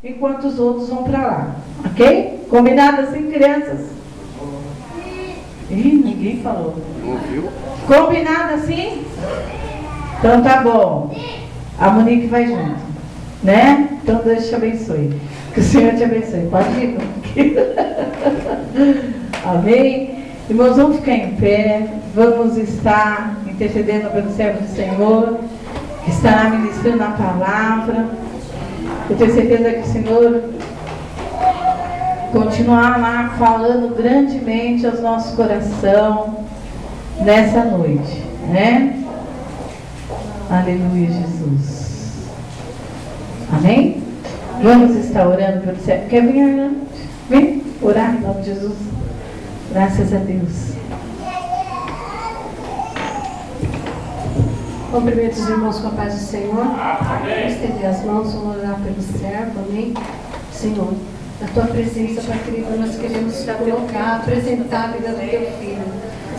enquanto os outros vão para lá. Ok? Combinado assim, crianças? Ih, ninguém falou. Ouviu? Combinado assim? Então tá bom. A Monique vai junto. Né? Então Deus te abençoe. Que o Senhor te abençoe. Pode ir, Monique. Amém? Irmãos, vamos ficar em pé. Vamos estar intercedendo pelo servo do Senhor, que estará ministrando a palavra. Eu tenho certeza que o Senhor continuar lá falando grandemente aos nossos corações nessa noite, né? Aleluia, Jesus. Amém? Vamos estar orando pelo céu. Quer vir, Arnaldo? Vem orar em nome de Jesus. Graças a Deus. Cumprimento os irmãos com a paz do Senhor. Vamos estender as mãos, vamos orar pelo servo, amém? Senhor, na tua presença, Pai querido, nós queremos colocar, apresentar a vida do teu filho.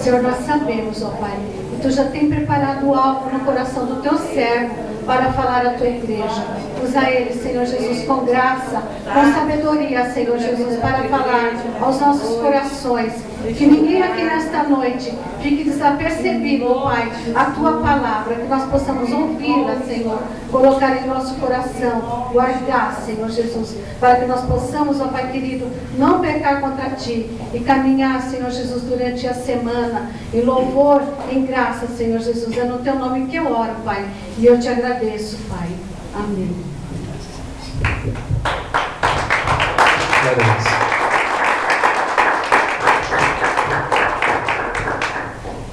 Senhor, nós sabemos, ó Pai, que tu já tem preparado algo no coração do teu servo para falar à tua igreja. Usa ele, Senhor Jesus, com graça, com sabedoria, Senhor Jesus, para falar aos nossos corações. Que ninguém aqui nesta noite fique desapercebido, Pai, a tua palavra, que nós possamos ouvi-la, Senhor, colocar em nosso coração, guardar, Senhor Jesus, para que nós possamos, ó Pai querido, não pecar contra ti e caminhar, Senhor Jesus, durante a semana, em louvor, em graça, Senhor Jesus. É no teu nome que eu oro, Pai, e eu te agradeço, Pai. Amém.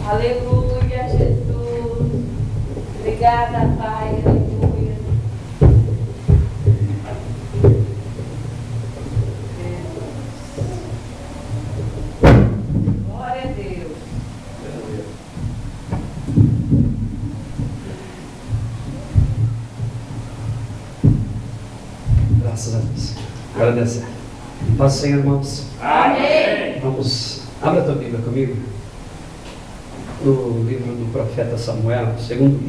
Aleluia, Jesus. Obrigada, Pai. Aleluia. Glória a Deus. Graças a Deus. Agora deu certo. Paz do Senhor, irmãos. Amém. Vamos, abra a tua Bíblia comigo. No livro do profeta Samuel, segundo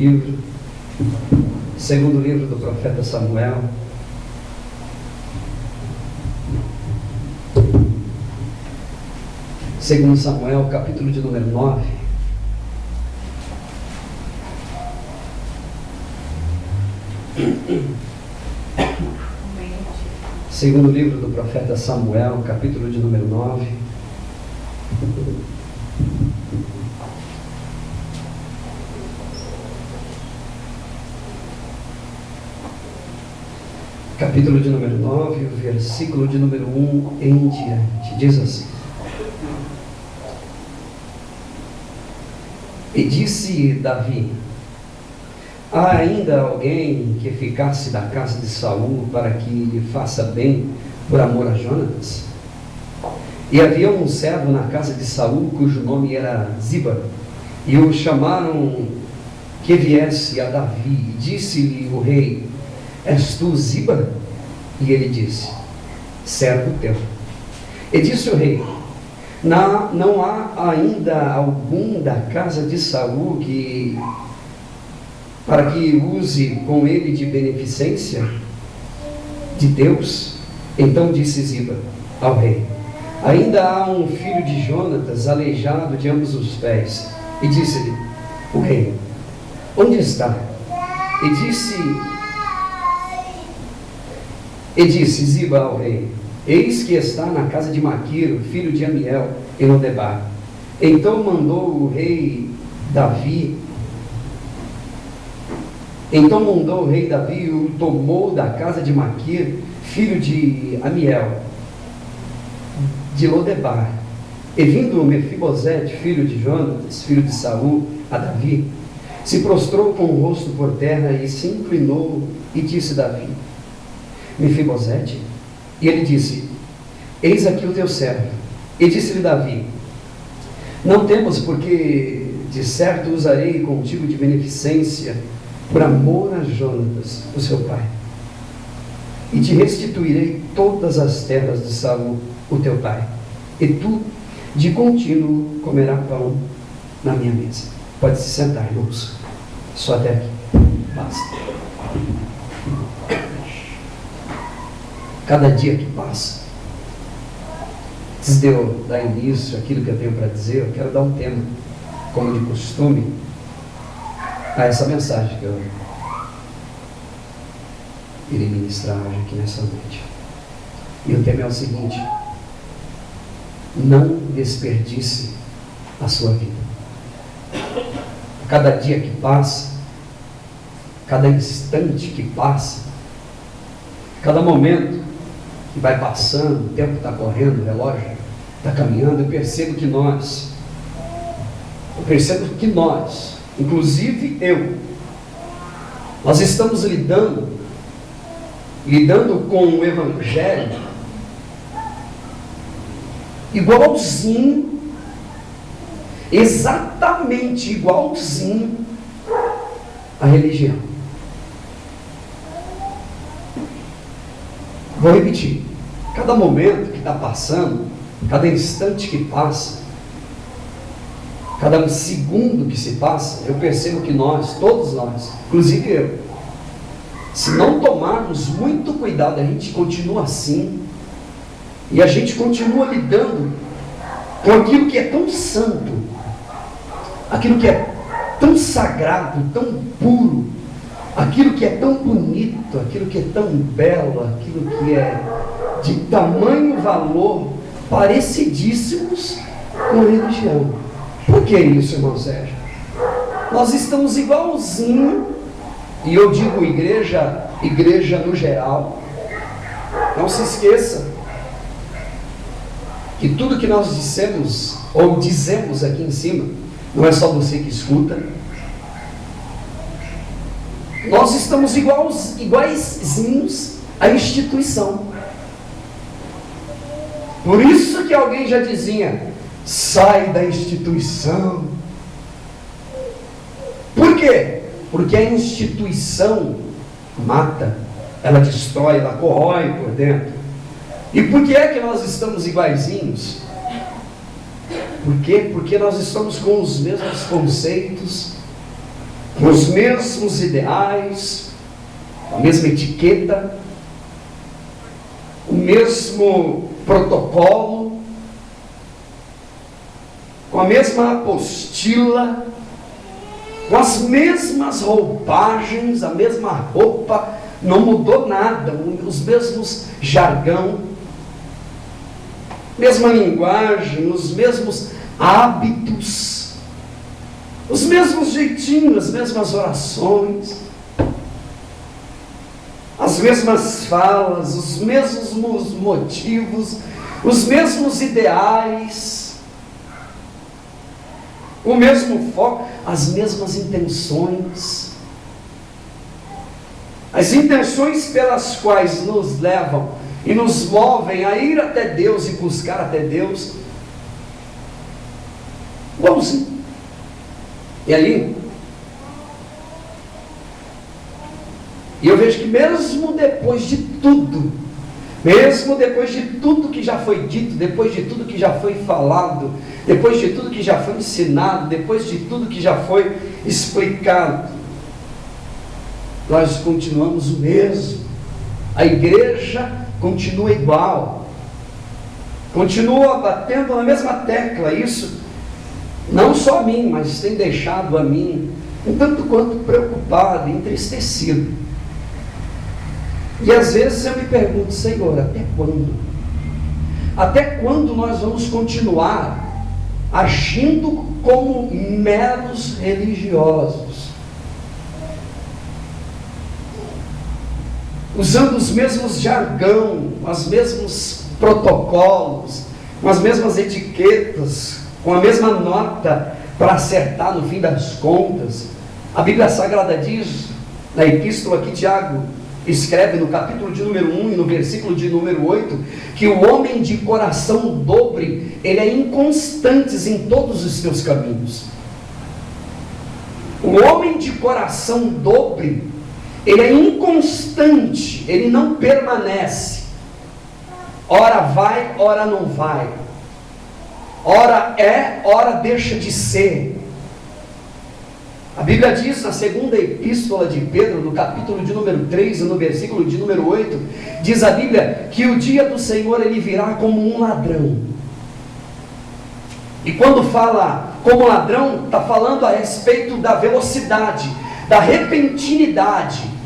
livro do profeta Samuel. Segundo Samuel, capítulo de número 9. Segundo livro do profeta Samuel, capítulo de número 9. Capítulo de número 9, o versículo de número 1 em diante. Diz assim: E disse Davi: há ainda alguém que ficasse da casa de Saul para que lhe faça bem por amor a Jonatas? E havia um servo na casa de Saul cujo nome era Ziba, e o chamaram que viesse a Davi, e disse-lhe o rei: és tu Ziba? E ele disse: servo teu. E disse o rei: não há ainda algum da casa de Saul para que use com ele de beneficência de Deus? Então disse Ziba ao rei: ainda há um filho de Jonatas aleijado de ambos os pés. E disse-lhe o rei: onde está? E disse Ziba ao rei: eis que está na casa de Maquiro, filho de Amiel, em Lodebar. Então mandou o rei Davi, e o tomou da casa de Maquir, filho de Amiel, de Lodebar. E vindo Mefibosete, filho de Jonatas, filho de Saul, a Davi, se prostrou com o rosto por terra e se inclinou e disse Davi: Mefibosete? E ele disse: eis aqui o teu servo. E disse-lhe Davi: não temas, porque de certo usarei contigo de beneficência por amor a Jonatas, o seu pai, e te restituirei todas as terras de Saul, o teu pai, e tu de contínuo comerás pão na minha mesa. Pode se sentar, irmãos. Só até aqui. Basta. cada dia que passa. Antes de eu dar início àquilo que eu tenho para dizer, eu quero dar um tema, como de costume, a essa mensagem que eu irei ministrar hoje aqui nessa noite. E o tema é o seguinte: não desperdice a sua vida. Cada dia que passa, cada instante que passa, cada momento que vai passando, o tempo está correndo, o relógio está caminhando, eu percebo que nós, inclusive nós estamos lidando com o Evangelho igualzinho, exatamente igualzinho à religião. Vou repetir: cada momento que está passando, cada instante que passa, cada segundo que se passa, eu percebo que todos nós, inclusive eu, se não tomarmos muito cuidado, a gente continua assim, e a gente continua lidando com aquilo que é tão santo, aquilo que é tão sagrado, tão puro, aquilo que é tão bonito, aquilo que é tão belo, aquilo que é de tamanho valor, parecidíssimos com a religião. Por que isso, irmão Sérgio? Nós estamos igualzinho, e eu digo igreja no geral. Não se esqueça que tudo que nós dissemos ou dizemos aqui em cima, não é só você que escuta. Nós estamos iguaizinhos à instituição. Por isso que alguém já dizia: sai da instituição. Por quê? Porque a instituição mata, ela destrói, ela corrói por dentro. E por que é que nós estamos iguaizinhos? Por quê? Porque nós estamos com os mesmos conceitos, com os mesmos ideais, a mesma etiqueta, o mesmo protocolo, com a mesma apostila, com as mesmas roupagens, a mesma roupa, não mudou nada, os mesmos jargão, mesma linguagem, os mesmos hábitos, os mesmos jeitinhos, as mesmas orações, as mesmas falas, os mesmos motivos, os mesmos ideais, o mesmo foco, as mesmas intenções. As intenções pelas quais nos levam e nos movem a ir até Deus e buscar até Deus, igualzinho. E aí, e eu vejo que mesmo depois de tudo que já foi dito, depois de tudo que já foi falado, depois de tudo que já foi ensinado, depois de tudo que já foi explicado, nós continuamos o mesmo. A igreja continua igual, continua batendo na mesma tecla. Isso não só a mim, mas tem deixado a mim um tanto quanto preocupado, entristecido. E às vezes eu me pergunto: Senhor, até quando? Até quando nós vamos continuar agindo como meros religiosos, usando os mesmos jargão, os mesmos protocolos, com as mesmas etiquetas, com a mesma nota para acertar no fim das contas? A Bíblia Sagrada diz, na epístola que Tiago escreve no capítulo de número 1 e no versículo de número 8, que o homem de coração dobre, ele é inconstante em todos os seus caminhos. O homem de coração dobre, ele é inconstante, ele não permanece. Ora vai, ora não vai. Ora é, ora deixa de ser. A Bíblia diz na segunda epístola de Pedro, no capítulo de número 3, no versículo de número 8, diz a Bíblia que o dia do Senhor ele virá como um ladrão. E quando fala como ladrão, está falando a respeito da velocidade, da repentinidade,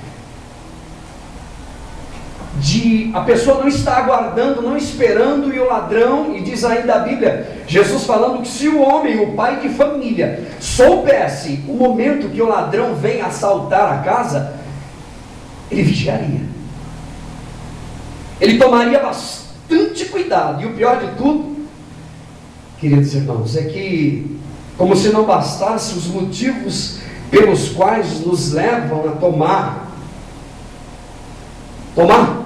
de a pessoa não estar aguardando, não esperando, e o ladrão, e diz ainda a Bíblia, Jesus falando que se o homem, o pai de família, soubesse o momento que o ladrão vem assaltar a casa, ele vigiaria, ele tomaria bastante cuidado. E o pior de tudo, queridos irmãos, é que, como se não bastasse os motivos pelos quais nos levam a tomar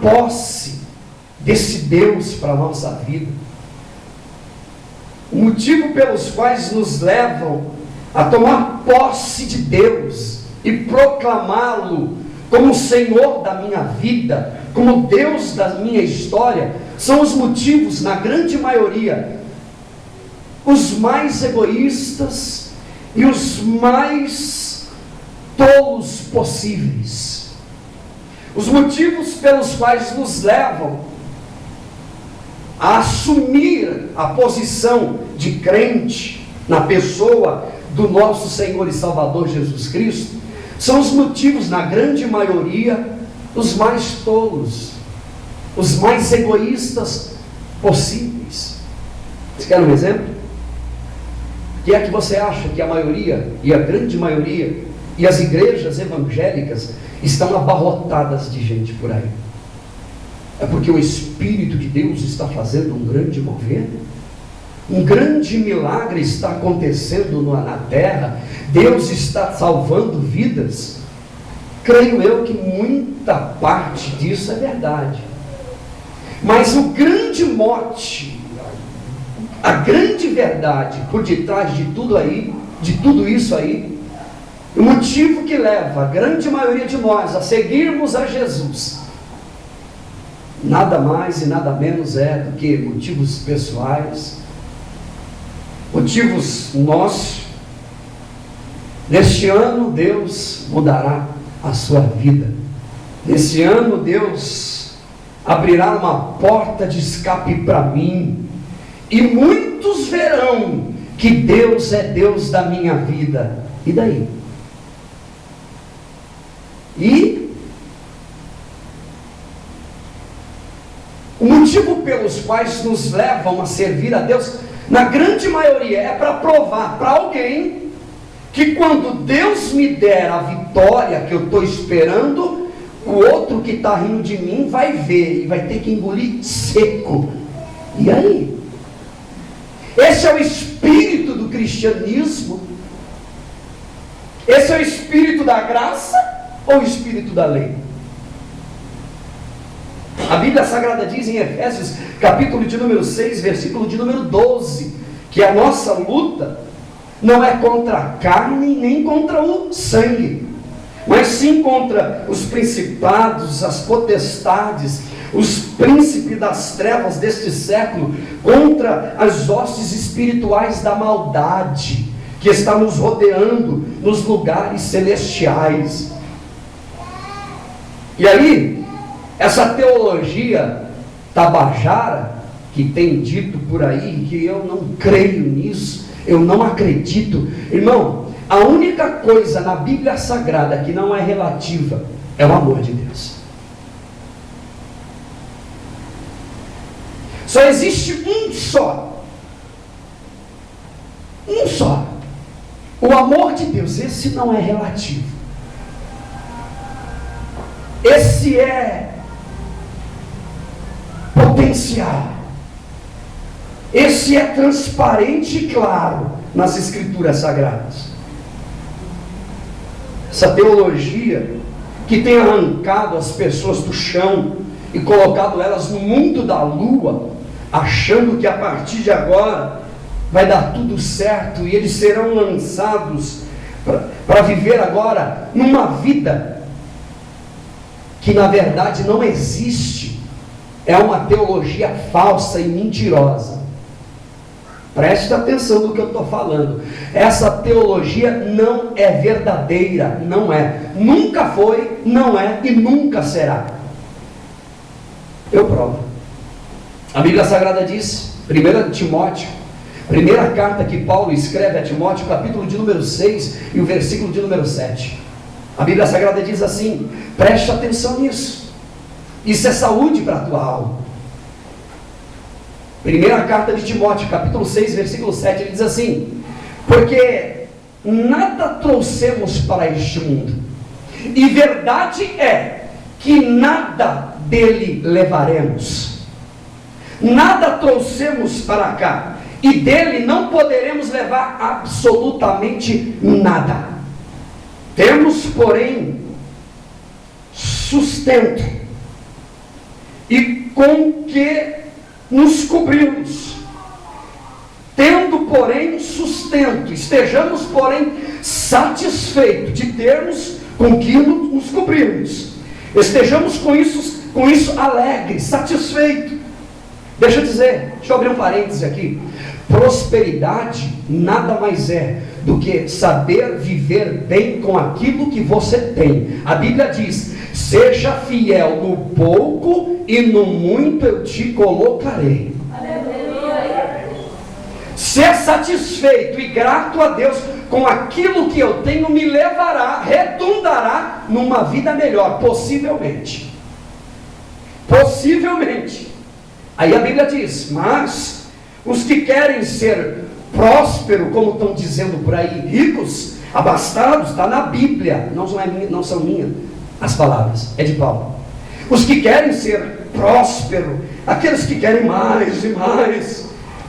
posse desse Deus para a nossa vida, o motivo pelos quais nos levam a tomar posse de Deus e proclamá-lo como Senhor da minha vida, como Deus da minha história, são os motivos, na grande maioria, os mais egoístas e os mais tolos possíveis. Os motivos pelos quais nos levam a assumir a posição de crente na pessoa do nosso Senhor e Salvador Jesus Cristo, são os motivos, na grande maioria, os mais tolos, os mais egoístas possíveis. Você quer um exemplo? O que é que você acha que a maioria, e a grande maioria, e as igrejas evangélicas estão abarrotadas de gente por aí? É porque o Espírito de Deus está fazendo um grande mover, um grande milagre está acontecendo na terra, Deus está salvando vidas. Creio eu que muita parte disso é verdade, mas o grande mote, a grande verdade por detrás de tudo aí, de tudo isso aí, o motivo que leva a grande maioria de nós a seguirmos a Jesus, nada mais e nada menos é do que motivos pessoais, motivos nossos. Neste ano Deus mudará a sua vida. Nesse ano Deus abrirá uma porta de escape para mim, e muitos verão que Deus é Deus da minha vida. E daí? E o motivo pelos quais nos levam a servir a Deus, na grande maioria, é para provar para alguém que quando Deus me der a vitória que eu estou esperando, o outro que está rindo de mim vai ver e vai ter que engolir seco. E aí? Esse é o espírito do cristianismo? Esse é o espírito da graça ou o espírito da lei? A Bíblia Sagrada diz em Efésios, capítulo de número 6, versículo de número 12, que a nossa luta não é contra a carne nem contra o sangue, mas sim contra os principados, as potestades, os príncipes das trevas deste século, contra as hostes espirituais da maldade que está nos rodeando nos lugares celestiais. E aí, essa teologia tabajara que tem dito por aí, que eu não creio nisso, eu não acredito. Irmão, a única coisa na Bíblia Sagrada que não é relativa é o amor de Deus. Só existe um só, o amor de Deus. Esse não é relativo, esse é potencial, esse é transparente e claro nas Escrituras Sagradas. Essa teologia que tem arrancado as pessoas do chão e colocado elas no mundo da lua, achando que a partir de agora vai dar tudo certo e eles serão lançados para viver agora numa vida que na verdade não existe. É uma teologia falsa e mentirosa. Preste atenção no que eu estou falando. Essa teologia não é verdadeira, não é. Nunca foi, não é e nunca será. Eu provo. A Bíblia Sagrada diz, 1 Timóteo, primeira carta que Paulo escreve a Timóteo, capítulo de número 6 e o versículo de número 7. A Bíblia Sagrada diz assim, preste atenção nisso. Isso é saúde para a tua alma. Primeira carta de Timóteo, capítulo 6, versículo 7, ele diz assim: porque nada trouxemos para este mundo, e verdade é que nada dele levaremos. Nada trouxemos para cá, e dele não poderemos levar absolutamente nada. Temos, porém, sustento, e com que nos cobrimos. Tendo, porém, sustento, estejamos, porém, satisfeitos de termos com que nos cobrirmos. Estejamos com isso alegres, satisfeitos. Deixa eu abrir um parêntese aqui. Prosperidade nada mais é do que saber viver bem com aquilo que você tem. A Bíblia diz: seja fiel no pouco e no muito eu te colocarei. Ser satisfeito e grato a Deus com aquilo que eu tenho me levará, redundará numa vida melhor, possivelmente. Possivelmente. Aí a Bíblia diz: mas os que querem ser prósperos, como estão dizendo por aí, ricos, abastados, está na Bíblia, não são minhas as palavras, é de Paulo. Os que querem ser prósperos, aqueles que querem mais e mais,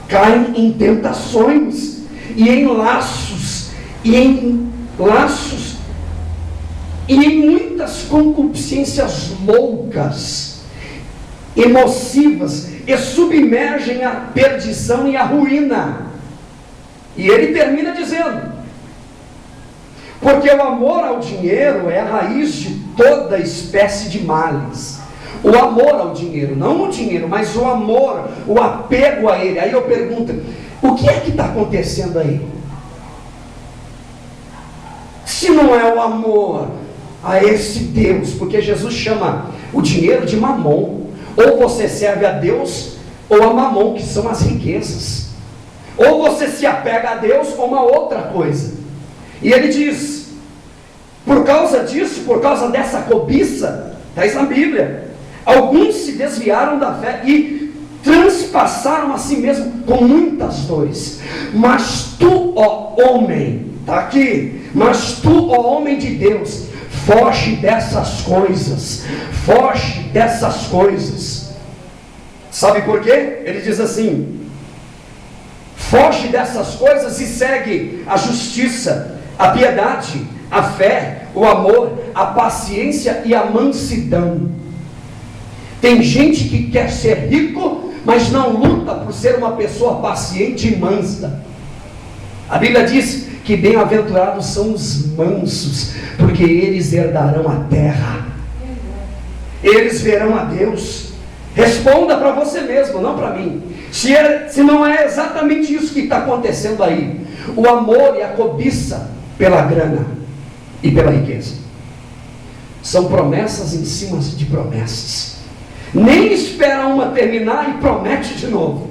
caem em tentações e em laços e em muitas concupiscências loucas, nocivas, e submergem a perdição e a ruína. E ele termina dizendo: porque o amor ao dinheiro é a raiz de toda espécie de males. O amor ao dinheiro, não o dinheiro, mas o amor, o apego a ele. Aí eu pergunto: o que é que está acontecendo aí? Se não é o amor a esse Deus, porque Jesus chama o dinheiro de mamon. Ou você serve a Deus ou a mamon, que são as riquezas. Ou você se apega a Deus ou uma outra coisa. E ele diz: por causa disso, por causa dessa cobiça, está isso na Bíblia, alguns se desviaram da fé e transpassaram a si mesmo com muitas dores. Mas tu, ó homem, está aqui, mas tu, ó homem de Deus, foge dessas coisas, foge dessas coisas. Sabe por quê? Ele diz assim: foge dessas coisas e segue a justiça, a piedade, a fé, o amor, a paciência e a mansidão. Tem gente que quer ser rico, mas não luta por ser uma pessoa paciente e mansa. A Bíblia diz que bem-aventurados são os mansos, porque eles herdarão a terra, eles verão a Deus. Responda para você mesmo, não para mim, se não é exatamente isso que está acontecendo aí. O amor e a cobiça pela grana e pela riqueza são promessas em cima de promessas. Nem espera uma terminar e promete de novo,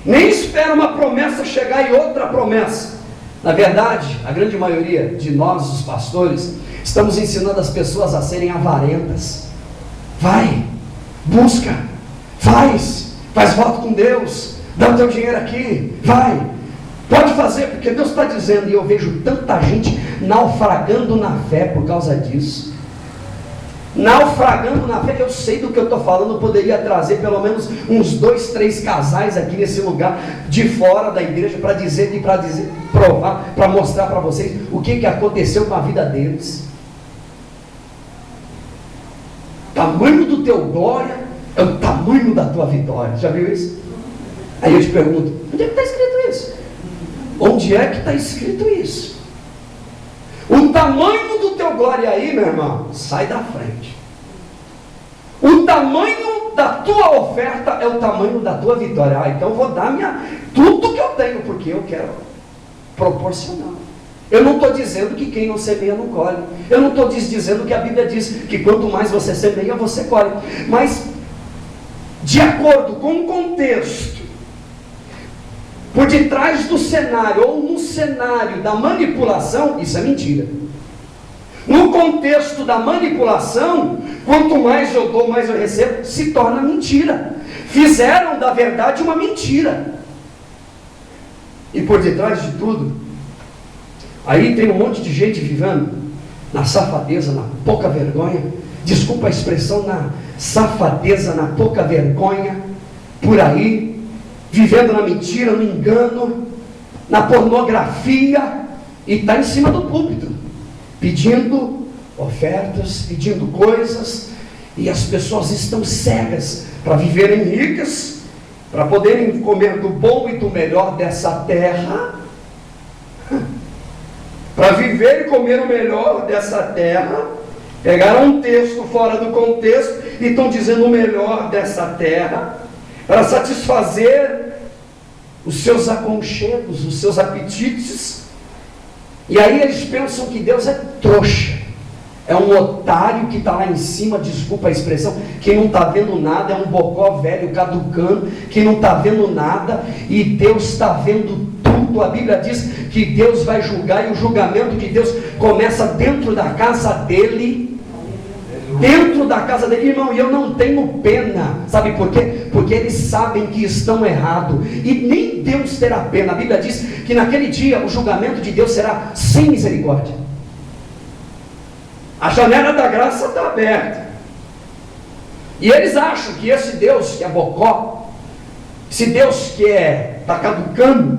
nem espera uma promessa chegar e outra promessa. Na verdade, a grande maioria de nós, os pastores, estamos ensinando as pessoas a serem avarentas. Vai, busca, faz voto com Deus, dá o teu dinheiro aqui, vai, pode fazer, porque Deus está dizendo. E eu vejo tanta gente naufragando na fé por causa disso. Naufragando na fé. Eu sei do que eu estou falando. Eu poderia trazer pelo menos uns 2, 3 casais aqui nesse lugar de fora da igreja para provar, para mostrar para vocês o que aconteceu com a vida deles. O tamanho do teu glória é o tamanho da tua vitória. Já viu isso? Aí eu te pergunto: onde é que está escrito isso? Onde é que está escrito isso? O tamanho do teu glória aí, meu irmão, sai da frente. O tamanho da tua oferta é o tamanho da tua vitória. Então eu vou dar tudo que eu tenho, porque eu quero proporcionar. Eu não estou dizendo que quem não semeia não colhe. Eu não estou dizendo que a Bíblia diz que quanto mais você semeia, você colhe. Mas, de acordo com o contexto, por detrás do cenário, ou no cenário da manipulação, isso é mentira. No contexto da manipulação, quanto mais eu dou, mais eu recebo, se torna mentira. Fizeram da verdade uma mentira. E por detrás de tudo, aí tem um monte de gente vivendo na safadeza, na pouca vergonha, desculpa a expressão, na safadeza, na pouca vergonha, por aí, vivendo na mentira, no engano, na pornografia, e está em cima do púlpito, pedindo ofertas, pedindo coisas, e as pessoas estão cegas para viverem ricas, para poderem comer do bom e do melhor dessa terra, para viver e comer o melhor dessa terra. Pegaram um texto fora do contexto e estão dizendo o melhor dessa terra, para satisfazer os seus aconchegos, os seus apetites. E aí eles pensam que Deus é trouxa, é um otário que está lá em cima, desculpa a expressão, que não está vendo nada, é um bocó velho caducando, que não está vendo nada, e Deus está vendo tudo. A Bíblia diz que Deus vai julgar, e o julgamento de Deus começa dentro da casa dele. Dentro da casa dele, irmão, e eu não tenho pena, sabe por quê? Porque eles sabem que estão errados, e nem Deus terá pena. A Bíblia diz que naquele dia o julgamento de Deus será sem misericórdia. A janela da graça está aberta, e eles acham que esse Deus que é bocó, esse Deus que está caducando,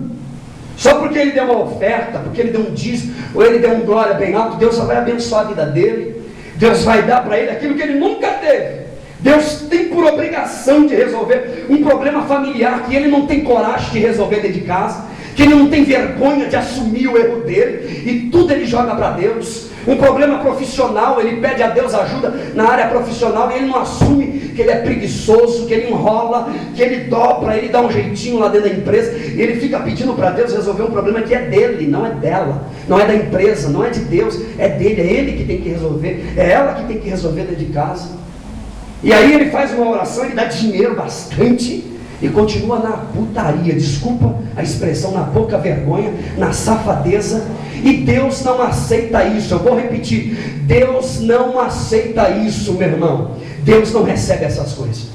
só porque ele deu uma oferta, porque ele deu um dízimo, ou ele deu um glória bem alto, Deus só vai abençoar a vida dele. Deus vai dar para ele aquilo que ele nunca teve. Deus tem por obrigação de resolver um problema familiar que ele não tem coragem de resolver dentro de casa, que ele não tem vergonha de assumir o erro dele, e tudo ele joga para Deus. Um problema profissional, ele pede a Deus ajuda na área profissional, e ele não assume que ele é preguiçoso, que ele enrola, que ele dobra, ele dá um jeitinho lá dentro da empresa, e ele fica pedindo para Deus resolver um problema que é dele, não é dela, não é da empresa, não é de Deus, é dele, é ele que tem que resolver, é ela que tem que resolver dentro de casa. E aí ele faz uma oração, ele dá dinheiro bastante, e continua na putaria, desculpa a expressão, na pouca vergonha, na safadeza, e Deus não aceita isso. Eu vou repetir, Deus não aceita isso, meu irmão. Deus não recebe essas coisas.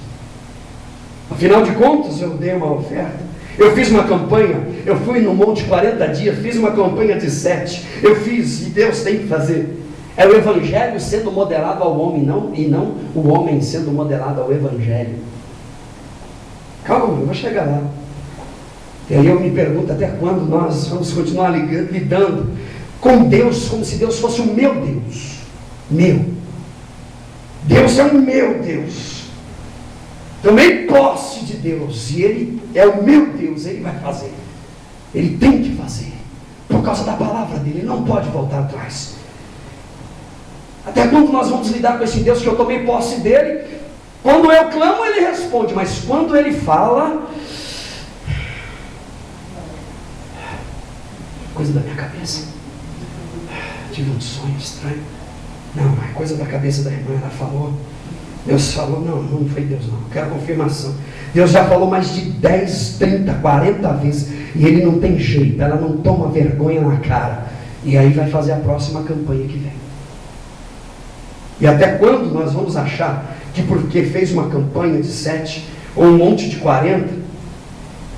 Afinal de contas, eu dei uma oferta, eu fiz uma campanha, eu fui no monte 40 dias, fiz uma campanha de 7, eu fiz, e Deus tem que fazer. É o evangelho sendo modelado ao homem, e não o homem sendo modelado ao evangelho. Calma, eu vou chegar lá. E aí eu me pergunto até quando nós vamos continuar lidando com Deus como se Deus fosse o meu Deus. Meu. Deus é o meu Deus. Tomei posse de Deus, e Ele é o meu Deus, Ele vai fazer. Ele tem que fazer, por causa da palavra dele, Ele não pode voltar atrás. Até quando nós vamos lidar com esse Deus que eu tomei posse dele? Quando eu clamo, Ele responde, mas quando Ele fala, coisa da minha cabeça, tive um sonho estranho, não, é coisa da cabeça da irmã, ela falou, Deus falou, não foi Deus não, quero confirmação. Deus já falou mais de 10, 30, 40 vezes, e Ele não tem jeito, ela não toma vergonha na cara, e aí vai fazer a próxima campanha que vem. E até quando nós vamos achar que porque fez uma campanha de 7, ou um monte de 40,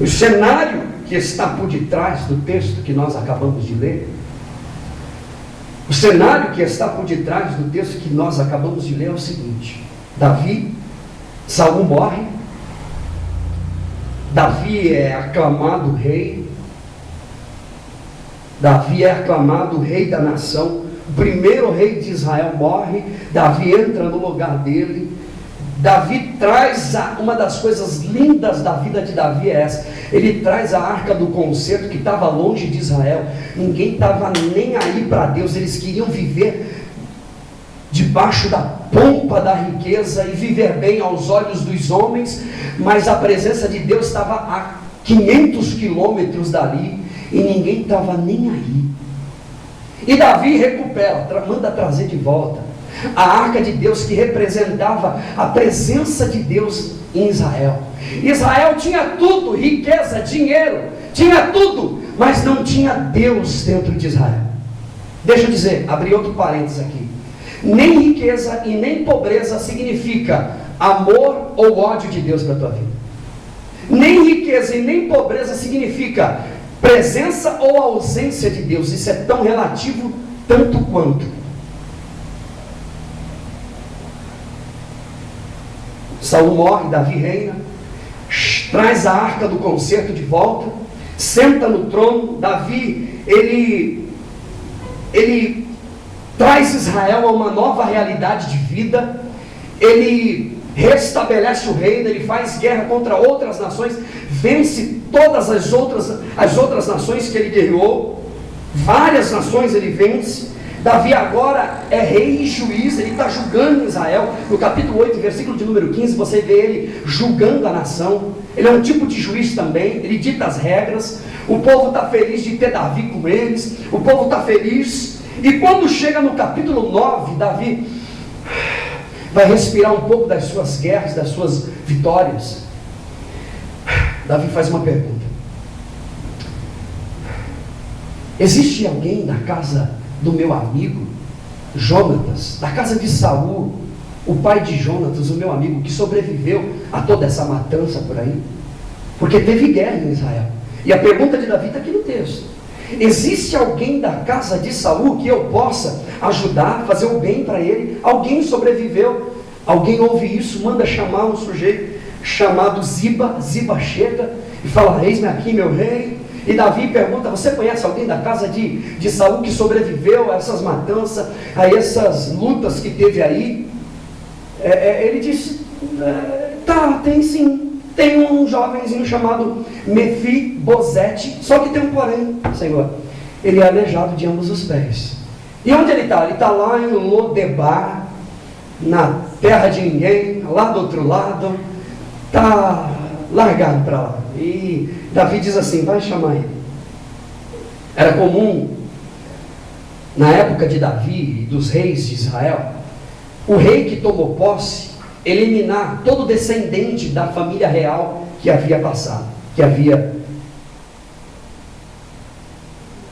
o cenário que está por detrás do texto que nós acabamos de ler, o cenário que está por detrás do texto que nós acabamos de ler é o seguinte: Saul morre, Davi é aclamado rei, Davi é aclamado rei da nação, o primeiro rei de Israel morre, Davi entra no lugar dele. Davi traz uma das coisas lindas da vida de Davi é essa, ele traz a arca do concerto que estava longe de Israel, ninguém estava nem aí para Deus, eles queriam viver debaixo da pompa da riqueza e viver bem aos olhos dos homens, mas a presença de Deus estava a 500 quilômetros dali e ninguém estava nem aí. E Davi recupera, manda trazer de volta a arca de Deus, que representava a presença de Deus em Israel. Israel tinha tudo, riqueza, dinheiro, tinha tudo, mas não tinha Deus dentro de Israel. Deixa eu dizer, abrir outro parênteses aqui. Nem riqueza e nem pobreza significa amor ou ódio de Deus para a tua vida. Nem riqueza e nem pobreza significa presença ou ausência de Deus. Isso é tão relativo tanto quanto. Saul morre, Davi reina, traz a arca do concerto de volta, senta no trono. Davi, ele traz Israel a uma nova realidade de vida, ele restabelece o reino, ele faz guerra contra outras nações, vence todas as outras nações que ele guerreou, várias nações ele vence. Davi agora é rei e juiz, ele está julgando Israel. No capítulo 8, versículo de número 15, você vê ele julgando a nação. Ele é um tipo de juiz também, ele dita as regras. O povo está feliz de ter Davi com eles, o povo está feliz. E quando chega no capítulo 9, Davi vai respirar um pouco das suas guerras, das suas vitórias. Davi faz uma pergunta: existe alguém na casa do meu amigo Jonatas, da casa de Saul, o pai de Jonatas, o meu amigo, que sobreviveu a toda essa matança por aí? Porque teve guerra em Israel. E a pergunta de Davi está aqui no texto: existe alguém da casa de Saul que eu possa ajudar, fazer o bem para ele? Alguém sobreviveu? Alguém ouve isso, manda chamar um sujeito chamado Ziba. Ziba chega e fala: eis-me aqui, meu rei. E Davi pergunta: você conhece alguém da casa de Saul que sobreviveu a essas matanças, a essas lutas que teve aí? Ele disse: tá, tem sim. Tem um jovenzinho chamado Mefibosete, só que tem um porém, Senhor. Ele é aleijado de ambos os pés. E onde ele está? Ele está lá em Lodebar, na terra de ninguém, lá do outro lado, está largado para lá. E Davi diz assim: vai chamar ele. Era comum, na época de Davi e dos reis de Israel, o rei que tomou posse eliminar todo descendente da família real que havia passado, que havia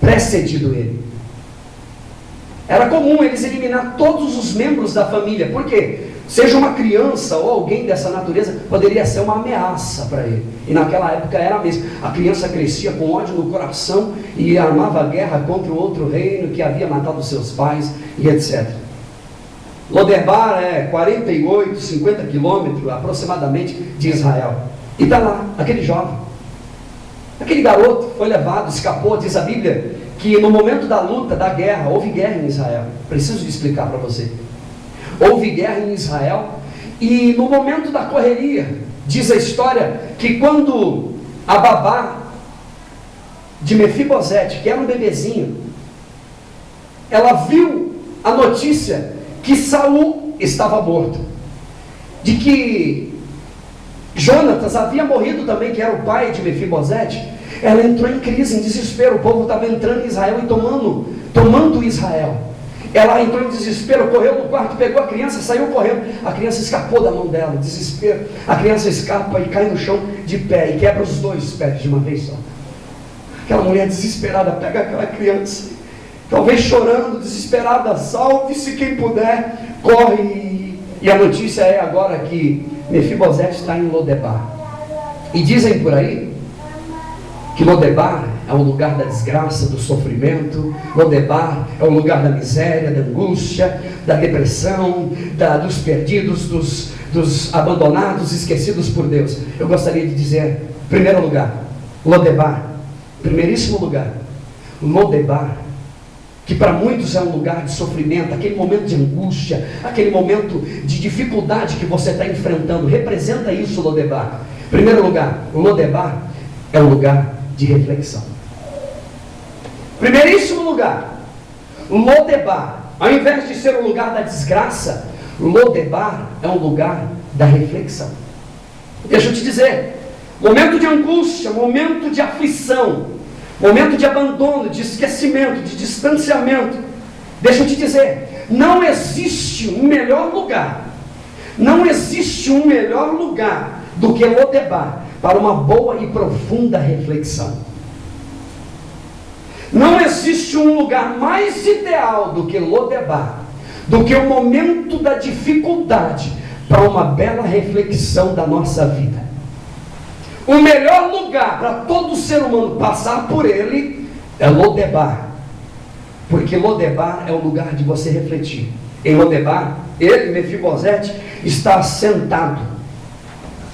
precedido ele. Era comum eles eliminar todos os membros da família. Por quê? Seja uma criança ou alguém dessa natureza, poderia ser uma ameaça para ele. E naquela época era mesmo. A criança crescia com ódio no coração e armava guerra contra o outro reino que havia matado seus pais e etc. Lodebar é 48, 50 quilômetros aproximadamente de Israel. E está lá, aquele jovem, aquele garoto foi levado, escapou. Diz a Bíblia que no momento da luta, da guerra, houve guerra em Israel. Preciso explicar para você. Houve guerra em Israel, e no momento da correria, diz a história que quando a babá de Mefibosete, que era um bebezinho, ela viu a notícia que Saul estava morto, de que Jonatas havia morrido também, que era o pai de Mefibosete, ela entrou em crise, em desespero. O povo estava entrando em Israel e tomando Israel. Ela entrou em desespero, correu no quarto, pegou a criança, saiu correndo. A criança escapou da mão dela, desespero. A criança escapa e cai no chão de pé e quebra os dois pés de uma vez só. Aquela mulher desesperada pega aquela criança, talvez chorando, desesperada: salve-se quem puder, corre. E a notícia é agora que Mefibosete está em Lodebar. E dizem por aí que Lodebar é o lugar da desgraça, do sofrimento. Lodebar é o lugar da miséria, da angústia, da depressão, dos perdidos, dos abandonados, esquecidos por Deus. Eu gostaria de dizer, em primeiro lugar, Lodebar, primeiríssimo lugar, Lodebar, que para muitos é um lugar de sofrimento, aquele momento de angústia, aquele momento de dificuldade que você está enfrentando, representa isso, Lodebar. Em primeiro lugar, Lodebar é um lugar de reflexão. Primeiríssimo lugar, Lodebar ao invés de ser um lugar da desgraça, Lodebar é um lugar da reflexão. Deixa eu te dizer, momento de angústia, momento de aflição, momento de abandono, de esquecimento, de distanciamento, deixa eu te dizer, não existe um melhor lugar, não existe um melhor lugar do que Lodebar para uma boa e profunda reflexão. Não existe um lugar mais ideal do que Lodebar, do que o momento da dificuldade para uma bela reflexão da nossa vida. O melhor lugar para todo ser humano passar por ele é Lodebar, porque Lodebar é o lugar de você refletir. Em Lodebar, ele, Mefibosete, está sentado,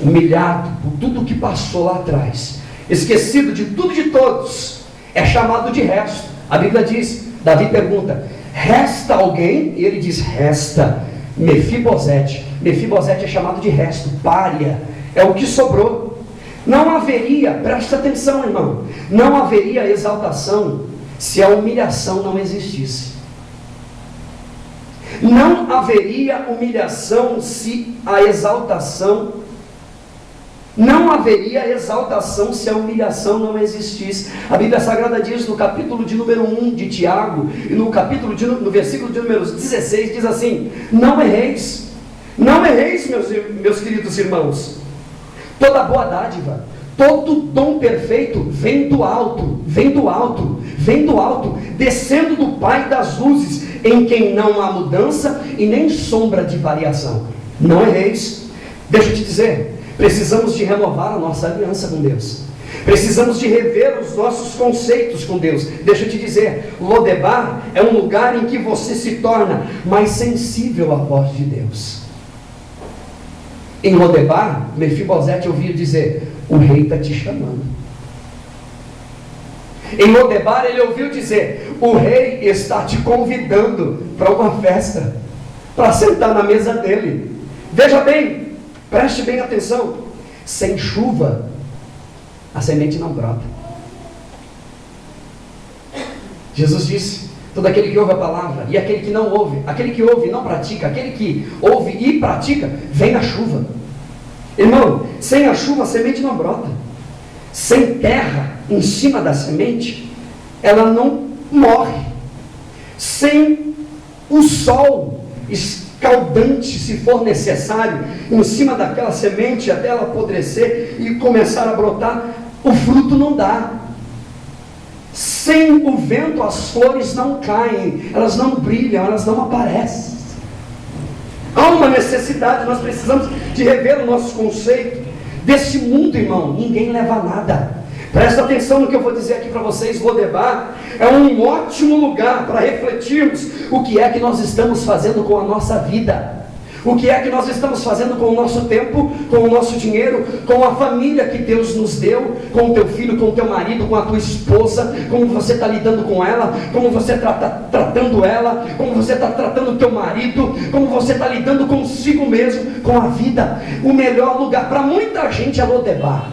humilhado por tudo que passou lá atrás, esquecido de tudo e de todos, é chamado de resto. A Bíblia diz, Davi pergunta, resta alguém? E ele diz, resta Mefibosete. Mefibosete é chamado de resto, pária, é o que sobrou. Não haveria, presta atenção, irmão, não haveria exaltação se a humilhação não existisse. Não haveria humilhação se a exaltação, não haveria exaltação se a humilhação não existisse. A Bíblia Sagrada diz no capítulo de número 1 de Tiago, e no versículo de número 16, diz assim, não erreis, meus queridos irmãos, toda boa dádiva, todo dom perfeito vem do alto, descendo do Pai das luzes, em quem não há mudança e nem sombra de variação. Não erreis. Deixa eu te dizer, precisamos de renovar a nossa aliança com Deus, precisamos de rever os nossos conceitos com Deus. Deixa eu te dizer, Lodebar é um lugar em que você se torna mais sensível à voz de Deus. Em Lodebar, Mefibosete ouvia dizer, o rei está te chamando. Em Lodebar ele ouviu dizer, o rei está te convidando para uma festa, para sentar na mesa dele. Veja bem, preste bem atenção, sem chuva a semente não brota. Jesus disse, todo aquele que ouve a palavra e aquele que não ouve, aquele que ouve e não pratica, aquele que ouve e pratica, vem a chuva. Irmão, sem a chuva a semente não brota. Sem terra em cima da semente, ela não morre. Sem o sol escaldante, se for necessário, em cima daquela semente até ela apodrecer e começar a brotar, o fruto não dá. Sem o vento as flores não caem, elas não brilham, elas não aparecem. Há uma necessidade, nós precisamos de rever o nosso conceito. Desse mundo, irmão, ninguém leva nada. Presta atenção no que eu vou dizer aqui para vocês. Lodebar é um ótimo lugar para refletirmos o que é que nós estamos fazendo com a nossa vida, o que é que nós estamos fazendo com o nosso tempo, com o nosso dinheiro, com a família que Deus nos deu, com o teu filho, com o teu marido, com a tua esposa, como você está lidando com ela, como você está tratando ela, como você está tratando o teu marido, como você está lidando consigo mesmo, com a vida. O melhor lugar para muita gente é Lodebar,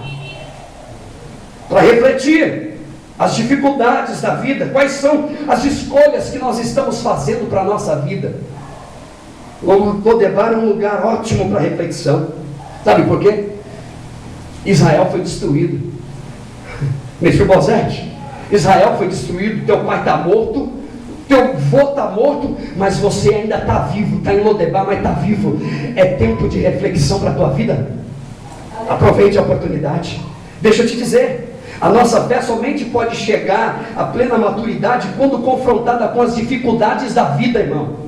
para refletir as dificuldades da vida, quais são as escolhas que nós estamos fazendo para a nossa vida. Lodebar é um lugar ótimo para reflexão. Sabe por quê? Israel foi destruído. Mefibosete, Israel foi destruído, teu pai está morto, teu avô está morto, mas você ainda está vivo, está em Lodebar, mas está vivo. É tempo de reflexão para a tua vida. Aproveite a oportunidade. Deixa eu te dizer, a nossa fé somente pode chegar à plena maturidade quando confrontada com as dificuldades da vida, irmão.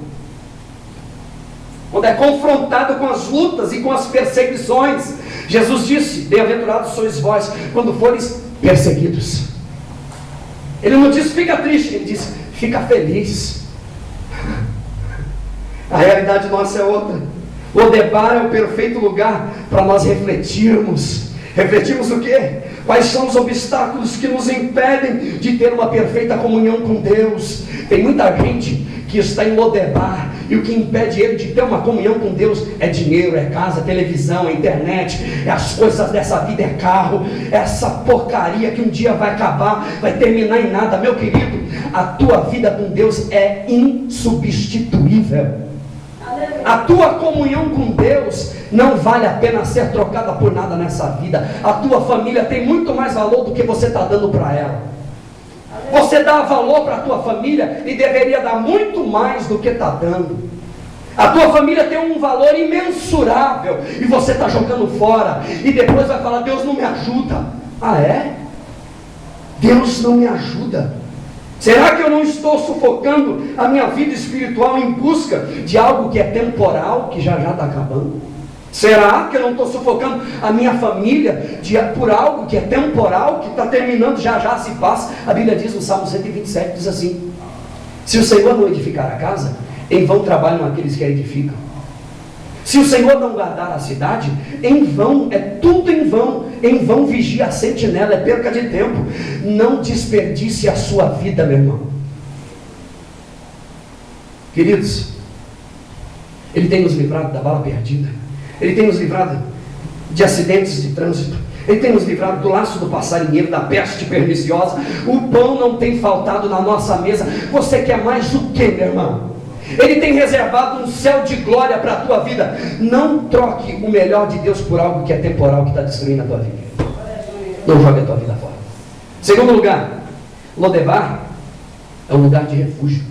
Quando é confrontado com as lutas e com as perseguições. Jesus disse, bem-aventurados sois vós quando fores perseguidos. Ele não disse fica triste, ele disse fica feliz. A realidade nossa é outra. Lodebar é o perfeito lugar para nós refletirmos. Refletirmos o quê? Quais são os obstáculos que nos impedem de ter uma perfeita comunhão com Deus? Tem muita gente que está em Lodebar, e o que impede ele de ter uma comunhão com Deus é dinheiro, é casa, televisão, é internet, é as coisas dessa vida, é carro, é essa porcaria que um dia vai acabar, vai terminar em nada. Meu querido, a tua vida com Deus é insubstituível. A tua comunhão com Deus não vale a pena ser trocada por nada nessa vida. A tua família tem muito mais valor do que você está dando para ela. Você dá valor para a tua família e deveria dar muito mais do que está dando. A tua família tem um valor imensurável e você está jogando fora, e depois vai falar: Deus não me ajuda. Ah, é? Deus não me ajuda. Será que eu não estou sufocando a minha vida espiritual em busca de algo que é temporal, que já está acabando? Será que eu não estou sufocando a minha família por algo que é temporal, que está terminando, já se passa? A Bíblia diz no Salmo 127, diz assim: se o Senhor não edificar a casa, em vão trabalham aqueles que a edificam. Se o Senhor não guardar a cidade, em vão, é tudo em vão vigia a sentinela, é perca de tempo. Não desperdice a sua vida, meu irmão. Queridos, Ele tem nos livrado da bala perdida, Ele tem nos livrado de acidentes de trânsito, Ele tem nos livrado do laço do passarinheiro, da peste perniciosa. O pão não tem faltado na nossa mesa. Você quer mais o que, meu irmão? Ele tem reservado um céu de glória para a tua vida. Não troque o melhor de Deus por algo que é temporal, que está destruindo a tua vida. Não jogue a tua vida fora. Segundo lugar, Lodebar é um lugar de refúgio.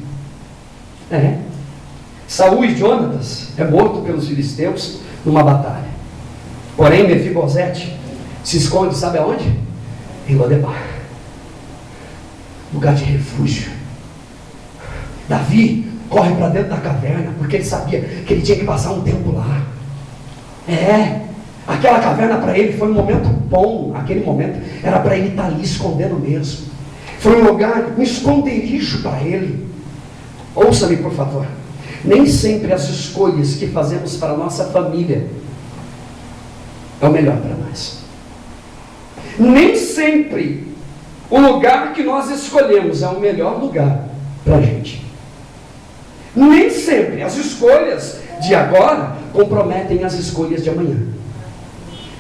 Saul e Jonatas é morto pelos filisteus numa batalha. Porém, Mefibosete se esconde, sabe aonde? Em Lodebar, lugar de refúgio. Davi corre para dentro da caverna, porque ele sabia que ele tinha que passar um tempo lá. Aquela caverna para ele foi um momento bom. Aquele momento era para ele estar ali escondendo mesmo. Foi um lugar, um esconderijo para ele. Ouça-me, por favor. Nem sempre as escolhas que fazemos para a nossa família é o melhor para nós. Nem sempre o lugar que nós escolhemos é o melhor lugar para a gente. Nem sempre as escolhas de agora comprometem as escolhas de amanhã.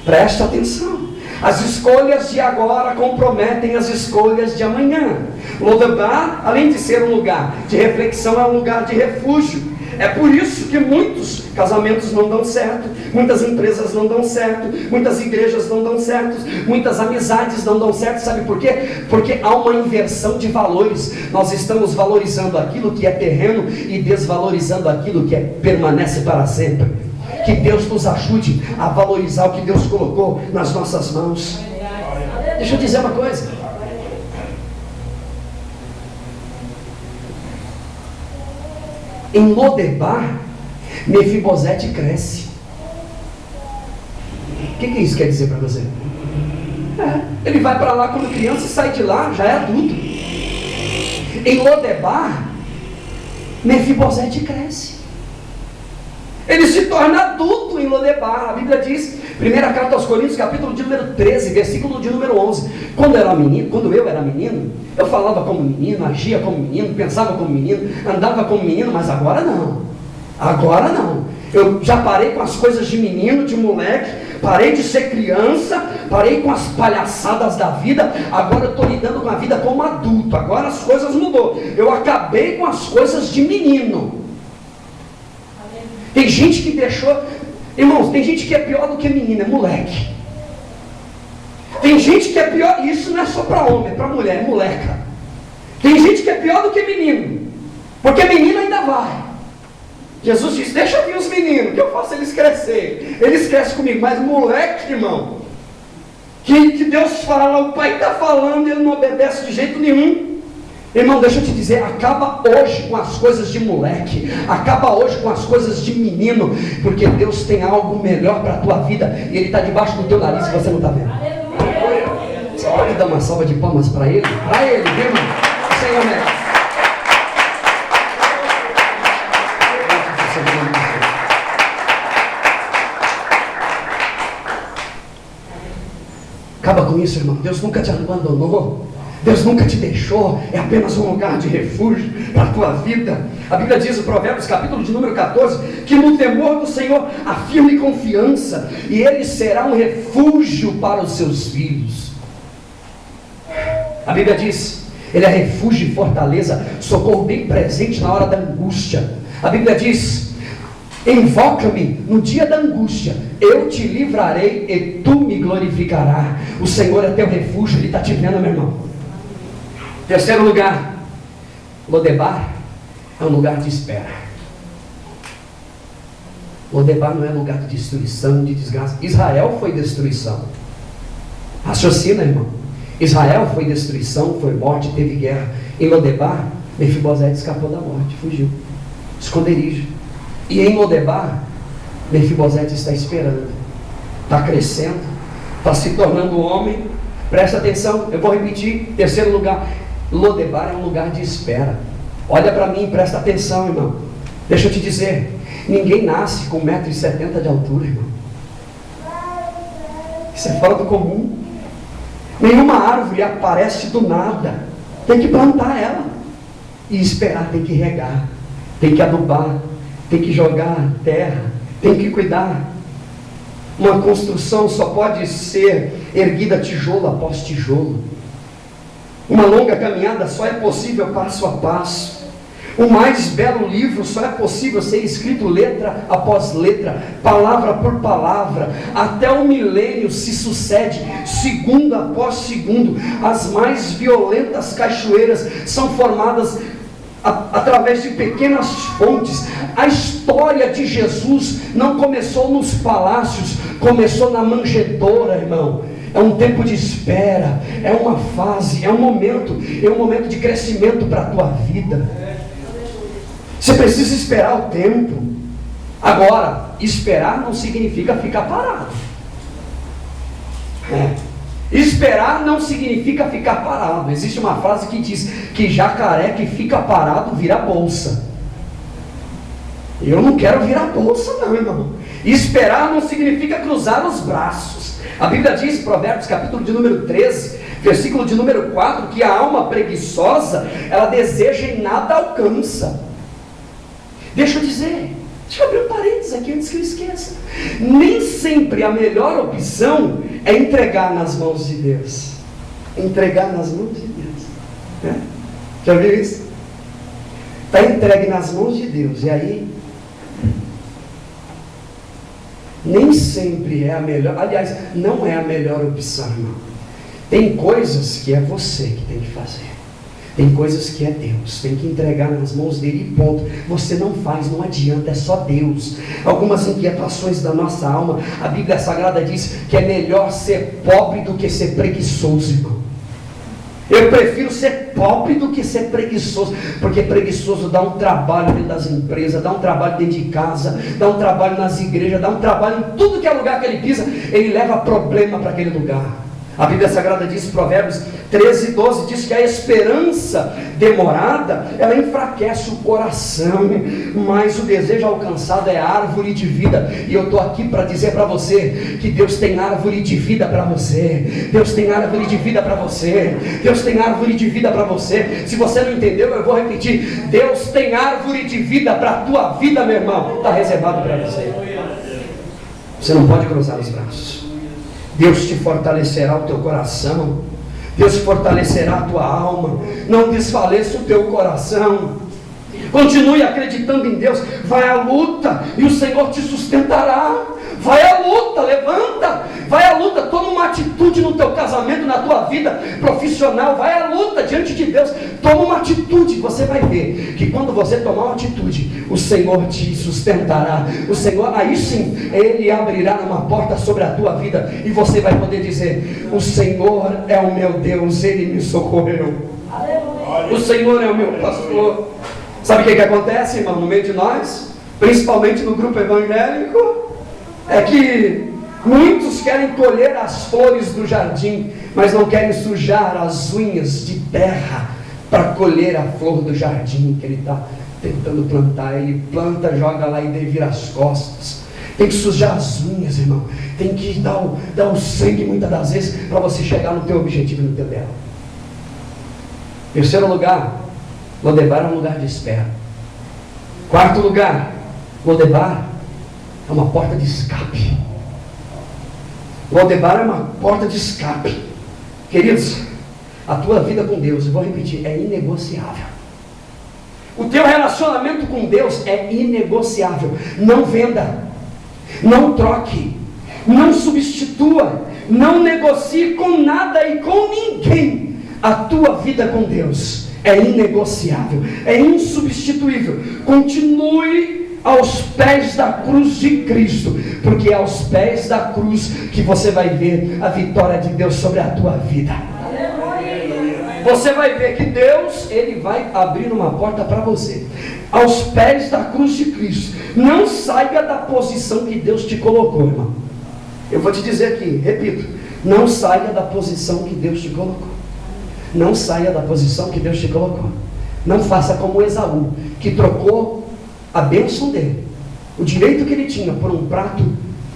Preste atenção. As escolhas de agora comprometem as escolhas de amanhã. Lodebar, além de ser um lugar de reflexão, é um lugar de refúgio. É por isso que muitos casamentos não dão certo, muitas empresas não dão certo, muitas igrejas não dão certo, muitas amizades não dão certo. Sabe por quê? Porque há uma inversão de valores. Nós estamos valorizando aquilo que é terreno e desvalorizando aquilo que permanece para sempre. Que Deus nos ajude a valorizar o que Deus colocou nas nossas mãos. Deixa eu dizer uma coisa. Em Lodebar, Mefibosete cresce. O que isso quer dizer para você? Ele vai para lá quando criança e sai de lá, já é adulto. Em Lodebar, Mefibosete cresce. Ele se torna adulto em Lodebar. A Bíblia diz, primeira carta aos Coríntios, capítulo de número 13, versículo de número 11. Quando eu era menino, eu falava como menino, agia como menino, pensava como menino, andava como menino, mas agora não. Agora não. Eu já parei com as coisas de menino, de moleque, parei de ser criança, parei com as palhaçadas da vida, agora eu estou lidando com a vida como adulto. Agora as coisas mudou. Eu acabei com as coisas de menino. Tem gente que deixou, irmãos, tem gente que é pior do que menino, é moleque. Tem gente que é pior, isso não é só para homem, é para mulher, é moleca. Tem gente que é pior do que menino, porque menino ainda vai. Jesus disse: deixa eu vir os meninos, que eu faço eles crescer. Eles crescem comigo, mas moleque, irmão, que Deus fala, o pai está falando e ele não obedece de jeito nenhum. Irmão, deixa eu te dizer, acaba hoje com as coisas de moleque, acaba hoje com as coisas de menino, porque Deus tem algo melhor para a tua vida, e Ele está debaixo do teu nariz e você não está vendo. Você pode dar uma salva de palmas para Ele? Para Ele, viu, irmão? O Senhor merece. Acaba com isso, irmão. Deus nunca te abandonou. Deus nunca te deixou, é apenas um lugar de refúgio para a tua vida. A Bíblia diz no Provérbios, capítulo de número 14, que no temor do Senhor há firme confiança, e Ele será um refúgio para os seus filhos. A Bíblia diz, Ele é refúgio e fortaleza, socorro bem presente na hora da angústia. A Bíblia diz, invoca-me no dia da angústia, eu te livrarei e tu me glorificarás. O Senhor é teu refúgio, Ele está te vendo, meu irmão. Terceiro lugar, Lodebar é um lugar de espera. Lodebar não é lugar de destruição, de desgraça. Israel foi destruição. Raciocina, irmão. Israel foi destruição, foi morte, teve guerra. Em Lodebar, Mefibosete escapou da morte, fugiu, esconderijo. E em Lodebar, Mefibosete está esperando, está crescendo, está se tornando homem. Presta atenção, eu vou repetir. Terceiro lugar, Lodebar é um lugar de espera. Olha para mim, presta atenção, irmão. Deixa eu te dizer, ninguém nasce com 1,70 m de altura, irmão. Isso é fora do comum. Nenhuma árvore aparece do nada. Tem que plantar ela e esperar, tem que regar, tem que adubar, tem que jogar terra, tem que cuidar. Uma construção só pode ser erguida tijolo após tijolo. Uma longa caminhada só é possível passo a passo. O mais belo livro só é possível ser escrito letra após letra, palavra por palavra. Até o milênio se sucede, segundo após segundo. As mais violentas cachoeiras são formadas através de pequenas fontes. A história de Jesus não começou nos palácios, começou na manjedoura, irmão. É um tempo de espera, é uma fase, é um momento de crescimento para a tua vida. Você precisa esperar o tempo. Agora, esperar não significa ficar parado. Esperar não significa ficar parado. Existe uma frase que diz que jacaré que fica parado vira bolsa. Eu não quero virar bolsa não, irmão. Esperar não significa cruzar os braços. A Bíblia diz, Provérbios capítulo de número 13, versículo de número 4, que a alma preguiçosa, ela deseja e nada alcança. Deixa eu dizer, deixa eu abrir um parênteses aqui antes que eu esqueça. Nem sempre a melhor opção é entregar nas mãos de Deus. Entregar nas mãos de Deus. Já viu isso? Está entregue nas mãos de Deus. E aí, nem sempre é a melhor, aliás, não é a melhor opção, irmão. Tem coisas que é você que tem que fazer. Tem coisas que é Deus, tem que entregar nas mãos dele e ponto. Você não faz, não adianta, é só Deus. Algumas inquietações da nossa alma, a Bíblia Sagrada diz que é melhor ser pobre do que ser preguiçoso, irmão. Eu prefiro ser pobre do que ser preguiçoso, porque preguiçoso dá um trabalho dentro das empresas, dá um trabalho dentro de casa, dá um trabalho nas igrejas, dá um trabalho em tudo que é lugar que ele pisa, ele leva problema para aquele lugar. A Bíblia Sagrada diz, Provérbios 13, 12, diz que a esperança demorada, ela enfraquece o coração, mas o desejo alcançado é a árvore de vida. E eu estou aqui para dizer para você, que Deus tem árvore de vida para você. Deus tem árvore de vida para você. Deus tem árvore de vida para você. Se você não entendeu, eu vou repetir. Deus tem árvore de vida para a tua vida, meu irmão. Está reservado para você. Você não pode cruzar os braços. Deus te fortalecerá o teu coração. Deus fortalecerá a tua alma. Não desfaleça o teu coração. Continue acreditando em Deus. Vai à luta e o Senhor te sustentará. Vai à luta, levanta. Vai à luta, toma uma atitude no teu casamento, na tua vida profissional. Vai à luta diante de Deus. Toma uma atitude. Você vai ver que quando você tomar uma atitude, o Senhor te sustentará. O Senhor, aí sim, Ele abrirá uma porta sobre a tua vida. E você vai poder dizer: o Senhor é o meu Deus, Ele me socorreu. O Senhor é o meu pastor. Sabe o que acontece, irmão, no meio de nós? Principalmente no grupo evangélico. É que muitos querem colher as flores do jardim, mas não querem sujar as unhas de terra para colher a flor do jardim que ele está tentando plantar. Ele planta, joga lá e vira as costas. Tem que sujar as unhas, irmão. Tem que dar o sangue muitas das vezes para você chegar no teu objetivo, no teu ideal. Terceiro lugar, Lodebar é um lugar de espera. Quarto lugar, Lodebar é uma porta de escape. Lodebar é uma porta de escape. Queridos, a tua vida com Deus, eu vou repetir, é inegociável. O teu relacionamento com Deus é inegociável. Não venda, não troque, não substitua, não negocie com nada e com ninguém. A tua vida com Deus é inegociável, é insubstituível. Continue aos pés da cruz de Cristo, porque é aos pés da cruz que você vai ver a vitória de Deus sobre a tua vida. Você vai ver que Deus, Ele vai abrir uma porta para você, aos pés da cruz de Cristo. Não saia da posição que Deus te colocou, irmão. Eu vou te dizer aqui, repito, não saia da posição que Deus te colocou. Não saia da posição que Deus te colocou. Não faça como Esaú, que trocou a bênção dele, o direito que ele tinha, por um prato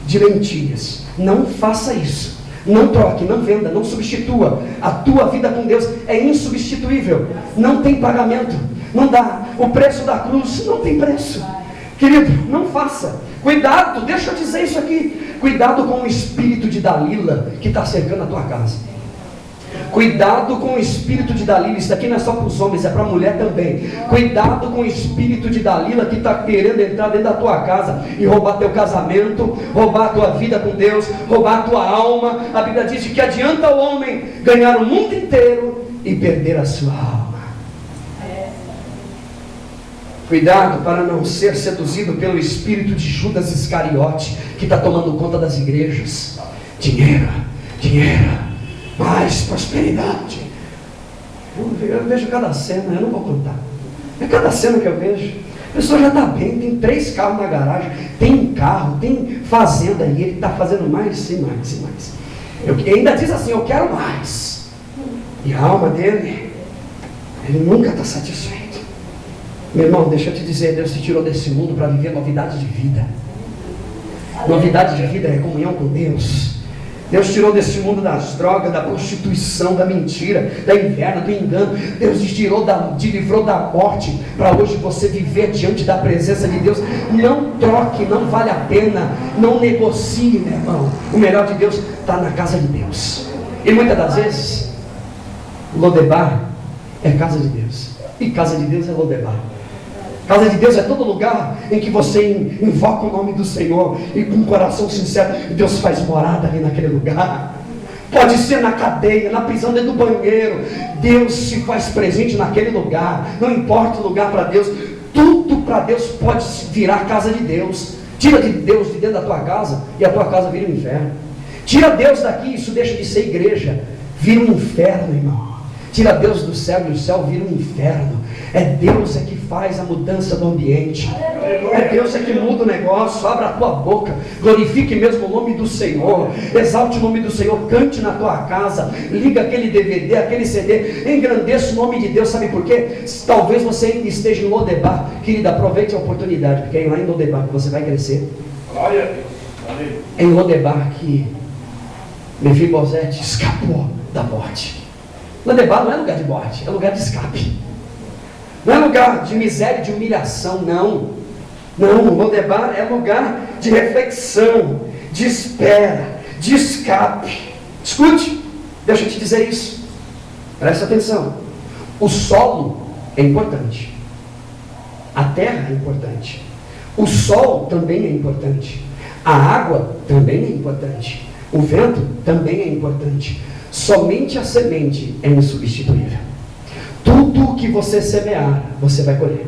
de lentilhas. Não faça isso. Não troque, não venda, não substitua. A tua vida com Deus é insubstituível. Não tem pagamento, não dá. O preço da cruz não tem preço. Querido, não faça. Cuidado, deixa eu dizer isso aqui. Cuidado com o espírito de Dalila que está cercando a tua casa. Cuidado com o espírito de Dalila. Isso aqui não é só para os homens, é para a mulher também. Cuidado com o espírito de Dalila que está querendo entrar dentro da tua casa e roubar teu casamento, roubar a tua vida com Deus, roubar a tua alma. A Bíblia diz que adianta o homem ganhar o mundo inteiro e perder a sua alma. Cuidado para não ser seduzido pelo espírito de Judas Iscariote, que está tomando conta das igrejas. Dinheiro, dinheiro, mais prosperidade. Eu vejo cada cena, eu não vou contar. É cada cena que eu vejo. A pessoa já está bem, tem 3 carros na garagem, tem carro, tem fazenda, e ele está fazendo mais e mais e mais. Ele ainda diz assim, eu quero mais. E a alma dele, ele nunca está satisfeito. Meu irmão, deixa eu te dizer, Deus te tirou desse mundo para viver novidade de vida. Novidade de vida é comunhão com Deus. Deus tirou desse mundo das drogas, da prostituição, da mentira, da inveja, do engano. Deus te livrou da morte, para hoje você viver diante da presença de Deus. Não troque, não vale a pena, não negocie, meu irmão. O melhor de Deus está na casa de Deus. E muitas das vezes, Lodebar é casa de Deus, e casa de Deus é Lodebar. Casa de Deus é todo lugar em que você invoca o nome do Senhor e com um coração sincero, Deus faz morada ali naquele lugar. Pode ser na cadeia, na prisão, dentro do banheiro. Deus se faz presente naquele lugar. Não importa o lugar para Deus, tudo para Deus pode virar casa de Deus. Tira de Deus de dentro da tua casa e a tua casa vira um inferno. Tira Deus daqui, isso deixa de ser igreja, vira um inferno, irmão. Tira Deus do céu e o céu vira um inferno. É Deus que faz a mudança do ambiente. É Deus que muda o negócio. Abra a tua boca, glorifique mesmo o nome do Senhor, exalte o nome do Senhor, cante na tua casa, liga aquele DVD, aquele CD, engrandeça o nome de Deus. Sabe por quê? Talvez você ainda esteja em Lodebar. Querida, aproveite a oportunidade, porque é lá em Lodebar que você vai crescer. Glória a Deus. É em Lodebar que Mefibosete escapou da morte. Lodebar não é lugar de morte, é lugar de escape. Não é lugar de miséria, de humilhação, não. Não, Lodebar é lugar de reflexão, de espera, de escape. Escute, deixa eu te dizer isso. Presta atenção. O solo é importante. A terra é importante. O sol também é importante. A água também é importante. O vento também é importante. Somente a semente é insubstituível. Tudo que você semear, você vai colher.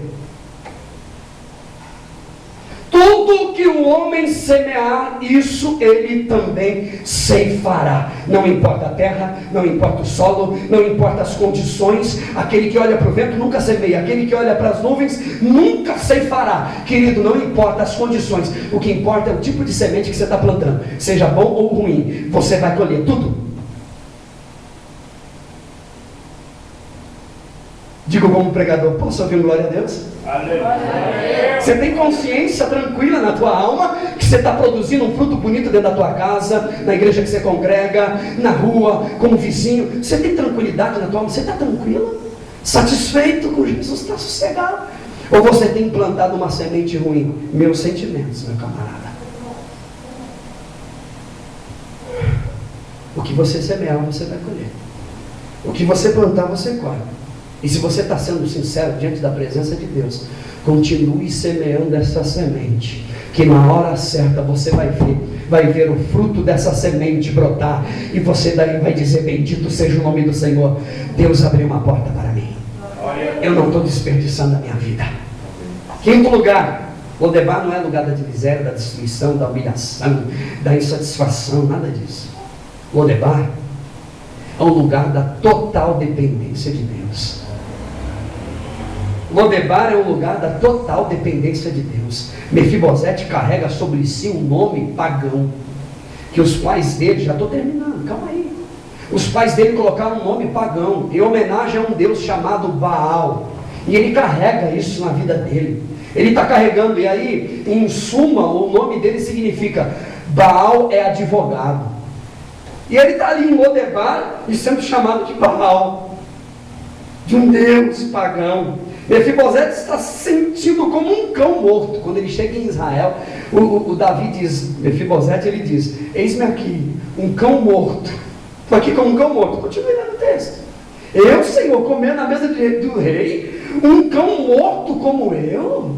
Tudo que o homem semear, isso ele também ceifará. Não importa a terra, não importa o solo, não importa as condições. Aquele que olha para o vento nunca semeia. Aquele que olha para as nuvens nunca ceifará. Querido, não importa as condições. O que importa é o tipo de semente que você está plantando. Seja bom ou ruim, você vai colher tudo. Digo como pregador, posso ouvir um glória a Deus? Aleluia. Você tem consciência tranquila na tua alma que você está produzindo um fruto bonito dentro da tua casa, na igreja que você congrega, na rua, como vizinho. Você tem tranquilidade na tua alma? Você está tranquila? satisfeito com Jesus, está sossegado. Ou você tem implantado uma semente ruim? Meus sentimentos, meu camarada. O que você semear, você vai colher. O que você plantar, você colhe. E se você está sendo sincero diante da presença de Deus, continue semeando essa semente, que na hora certa você vai ver o fruto dessa semente brotar, e você daí vai dizer: bendito seja o nome do Senhor, Deus abriu uma porta para mim, eu não estou desperdiçando a minha vida. Quinto lugar, Lodebar não é lugar da miséria, da destruição, da humilhação, da insatisfação, nada disso. Lodebar é um lugar da total dependência de Deus. Lodebar é um lugar da total dependência de Deus. Mefibosete carrega sobre si um nome pagão, que os pais dele, já estou terminando, calma aí, os pais dele colocaram um nome pagão, em homenagem a um Deus chamado Baal, e ele carrega isso na vida dele, ele está carregando, e aí, em suma, o nome dele significa: Baal é advogado, e ele está ali em Lodebar, e sendo chamado de Baal, de um Deus pagão. Mefibosete está se sentindo como um cão morto. Quando ele chega em Israel, o Davi diz, Mefibosete, ele diz: eis-me aqui, um cão morto. Estou aqui como um cão morto. Continue lendo o texto. Eu, Senhor, comer na mesa do rei, um cão morto como eu?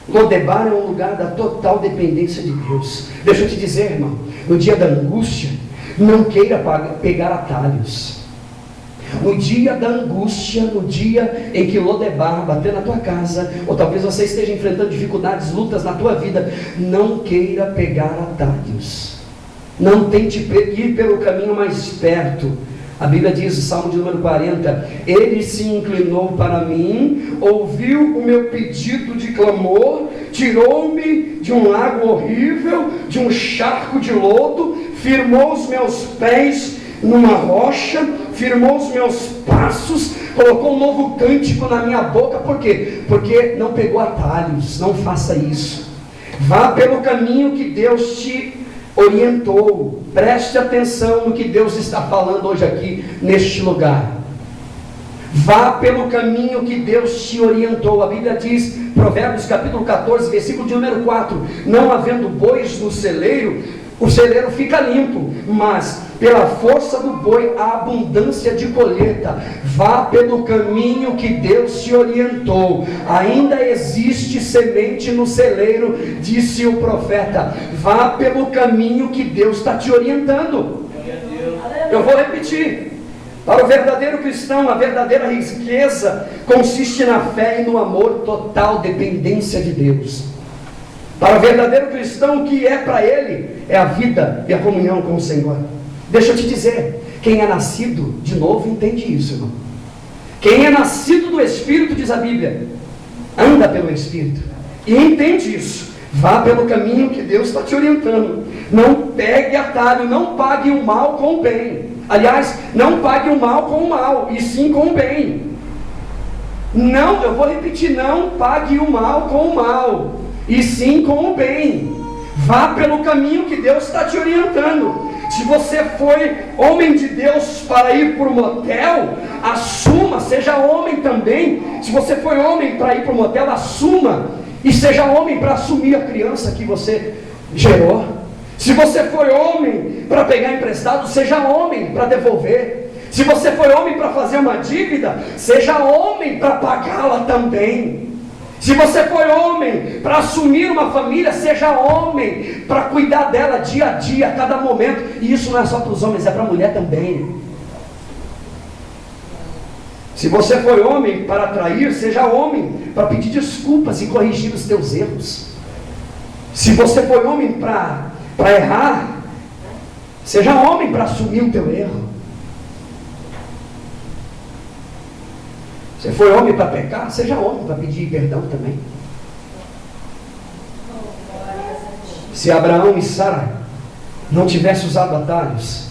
Lodebar é um lugar da total dependência de Deus. Deixa eu te dizer, irmão, no dia da angústia, não queira pegar atalhos. No dia da angústia, no dia em que Lodebar bater na tua casa, ou talvez você esteja enfrentando dificuldades, lutas na tua vida, não queira pegar atalhos. Não tente ir pelo caminho mais perto. A Bíblia diz, Salmo de número 40, ele se inclinou para mim, ouviu o meu pedido de clamor, tirou-me de um lago horrível, de um charco de lodo, firmou os meus pés numa rocha, firmou os meus passos, colocou um novo cântico na minha boca. Por quê? Porque não pegou atalhos. Não faça isso. Vá pelo caminho que Deus te orientou. Preste atenção no que Deus está falando hoje aqui neste lugar. Vá pelo caminho que Deus te orientou. A Bíblia diz, Provérbios capítulo 14, versículo de número 4, não havendo bois no celeiro, o celeiro fica limpo, mas pela força do boi há abundância de colheita. Vá pelo caminho que Deus te orientou. Ainda existe semente no celeiro, disse o profeta. Vá pelo caminho que Deus está te orientando. Eu vou repetir. Para o verdadeiro cristão, a verdadeira riqueza consiste na fé e no amor, total dependência de Deus. Para o verdadeiro cristão, o que é para ele é a vida e a comunhão com o Senhor. Deixa eu te dizer, quem é nascido de novo entende isso, irmão. Quem é nascido do Espírito, diz a Bíblia, anda pelo Espírito e entende isso. Vá pelo caminho que Deus está te orientando. Não pegue atalho, não pague o mal com o bem. Aliás, não pague o mal com o mal, e sim com o bem. Não, eu vou repetir, não pague o mal com o mal, e sim com o bem. Vá pelo caminho que Deus está te orientando. Se você foi homem de Deus para ir para o motel, assuma, seja homem também. Se você foi homem para ir para o motel, assuma, e seja homem para assumir a criança que você gerou. Se você foi homem para pegar emprestado, seja homem para devolver. Se você foi homem para fazer uma dívida, seja homem para pagá-la também. Se você foi homem para assumir uma família, seja homem para cuidar dela dia a dia, a cada momento. E isso não é só para os homens, é para a mulher também. Se você foi homem para trair, seja homem para pedir desculpas e corrigir os teus erros. Se você foi homem para errar, seja homem para assumir o teu erro. Você foi homem para pecar, seja homem para pedir perdão também. Se Abraão e Sara não tivessem usado atalhos,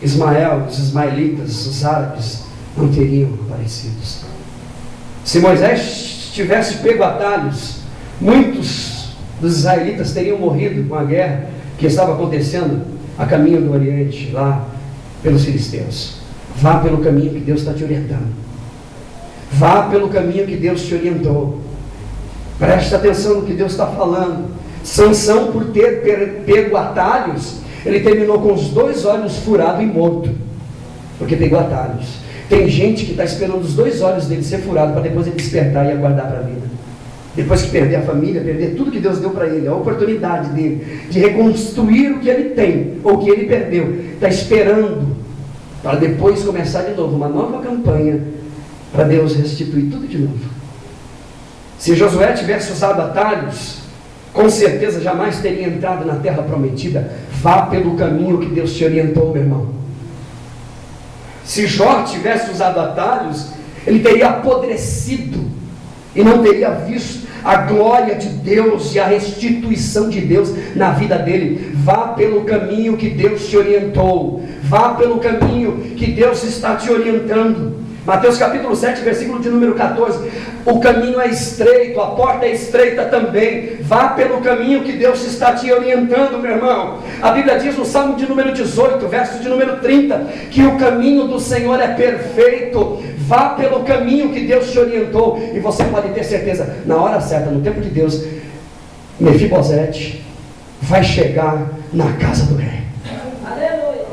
Ismael, os ismaelitas, os árabes não teriam aparecido. Se Moisés tivesse pego atalhos, muitos dos israelitas teriam morrido com a guerra que estava acontecendo a caminho do Oriente, lá pelos filisteus. Vá pelo caminho que Deus está te orientando. Vá pelo caminho que Deus te orientou. Preste atenção no que Deus está falando. Sansão, por ter pego atalhos, ele terminou com os 2 olhos furados e morto, porque pegou atalhos. Tem gente que está esperando os 2 olhos dele ser furados para depois ele despertar e aguardar para a vida. Depois que perder a família, perder tudo que Deus deu para ele, a oportunidade dele de reconstruir o que ele tem, ou o que ele perdeu, está esperando para depois começar de novo uma nova campanha para Deus restituir tudo de novo. Se Josué tivesse usado atalhos, com certeza jamais teria entrado na terra prometida. Vá pelo caminho que Deus te orientou, meu irmão. Se Jó tivesse usado atalhos, ele teria apodrecido e não teria visto a glória de Deus e a restituição de Deus na vida dele. Vá pelo caminho que Deus te orientou. Vá pelo caminho que Deus está te orientando. Mateus capítulo 7, versículo de número 14. O caminho é estreito, a porta é estreita também. Vá pelo caminho que Deus está te orientando, meu irmão. A Bíblia diz no Salmo de número 18, verso de número 30, que o caminho do Senhor é perfeito. Vá pelo caminho que Deus te orientou. E você pode ter certeza, na hora certa, no tempo de Deus, Mefibosete vai chegar na casa do rei. Aleluia.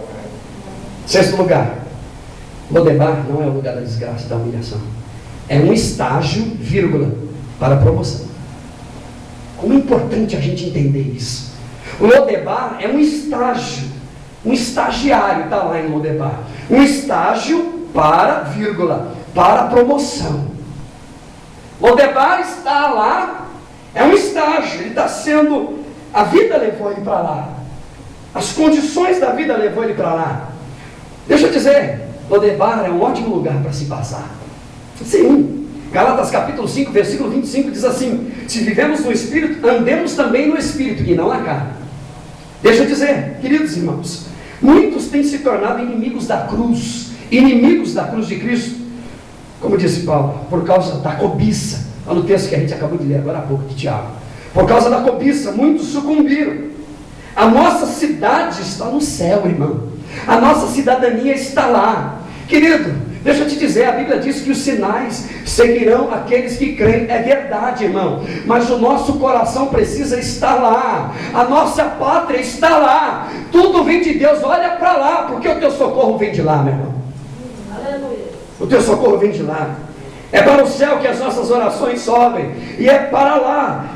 6º lugar, Lodebar não é o lugar da desgraça, da humilhação. É um estágio, vírgula, para a promoção. Como é importante a gente entender isso. O Lodebar é um estágio, um estagiário está lá em Lodebar. Um estágio para, vírgula, para a promoção. Lodebar está lá, é um estágio, ele está sendo, a vida levou ele para lá. As condições da vida levou ele para lá. Deixa eu dizer, Lodebar é um ótimo lugar para se passar. Sim, Gálatas capítulo 5, versículo 25 diz assim: se vivemos no Espírito, andemos também no Espírito, e não na carne. Deixa eu dizer, queridos irmãos, muitos têm se tornado inimigos da cruz de Cristo, como disse Paulo, por causa da cobiça. Olha o texto que a gente acabou de ler agora há pouco, de Tiago. Por causa da cobiça, muitos sucumbiram. A nossa cidade está no céu, irmão. A nossa cidadania está lá. Querido, deixa eu te dizer, a Bíblia diz que os sinais seguirão aqueles que creem. É verdade, irmão, mas o nosso coração precisa estar lá. A nossa pátria está lá. Tudo vem de Deus, olha para lá, porque o teu socorro vem de lá, meu irmão. Aleluia. O teu socorro vem de lá. É para o céu que as nossas orações sobem, e é para lá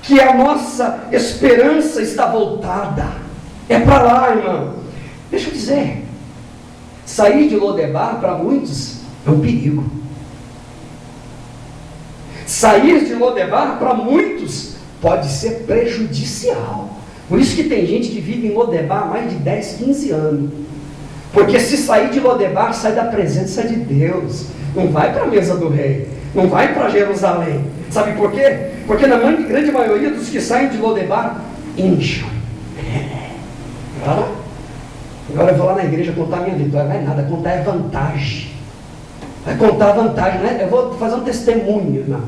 que a nossa esperança está voltada. É para lá, irmão. Deixa eu dizer, sair de Lodebar para muitos é um perigo. Sair de Lodebar para muitos pode ser prejudicial. Por isso que tem gente que vive em Lodebar há mais de 10, 15 anos. Porque se sair de Lodebar, sai da presença de Deus. Não vai para a mesa do rei, não vai para Jerusalém. Sabe por quê? Porque na grande maioria dos que saem de Lodebar, incham. Agora eu vou lá na igreja contar minha vitória. Vai nada, contar é vantagem. Vai contar vantagem, né? Eu vou fazer um testemunho, irmão.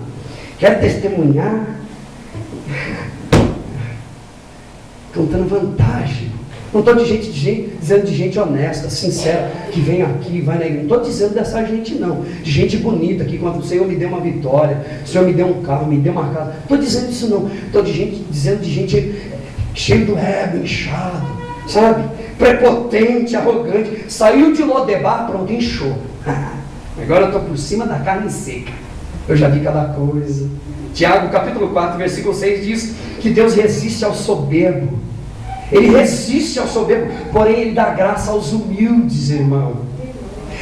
Quero testemunhar contando vantagem. Não estou dizendo de gente honesta, sincera, que vem aqui, vai na igreja. Não estou dizendo dessa gente não. De gente bonita, que quando o Senhor me deu uma vitória, o Senhor me deu um carro, me deu uma casa. Não estou dizendo isso não. Estou dizendo de gente cheio do ego, inchado, sabe? Prepotente, arrogante. Saiu de Lodebar, pronto, inchou. Agora eu estou por cima da carne seca. Eu já vi cada coisa. Tiago capítulo 4, versículo 6 diz que Deus resiste ao soberbo. Ele resiste ao soberbo, porém Ele dá graça aos humildes, irmão.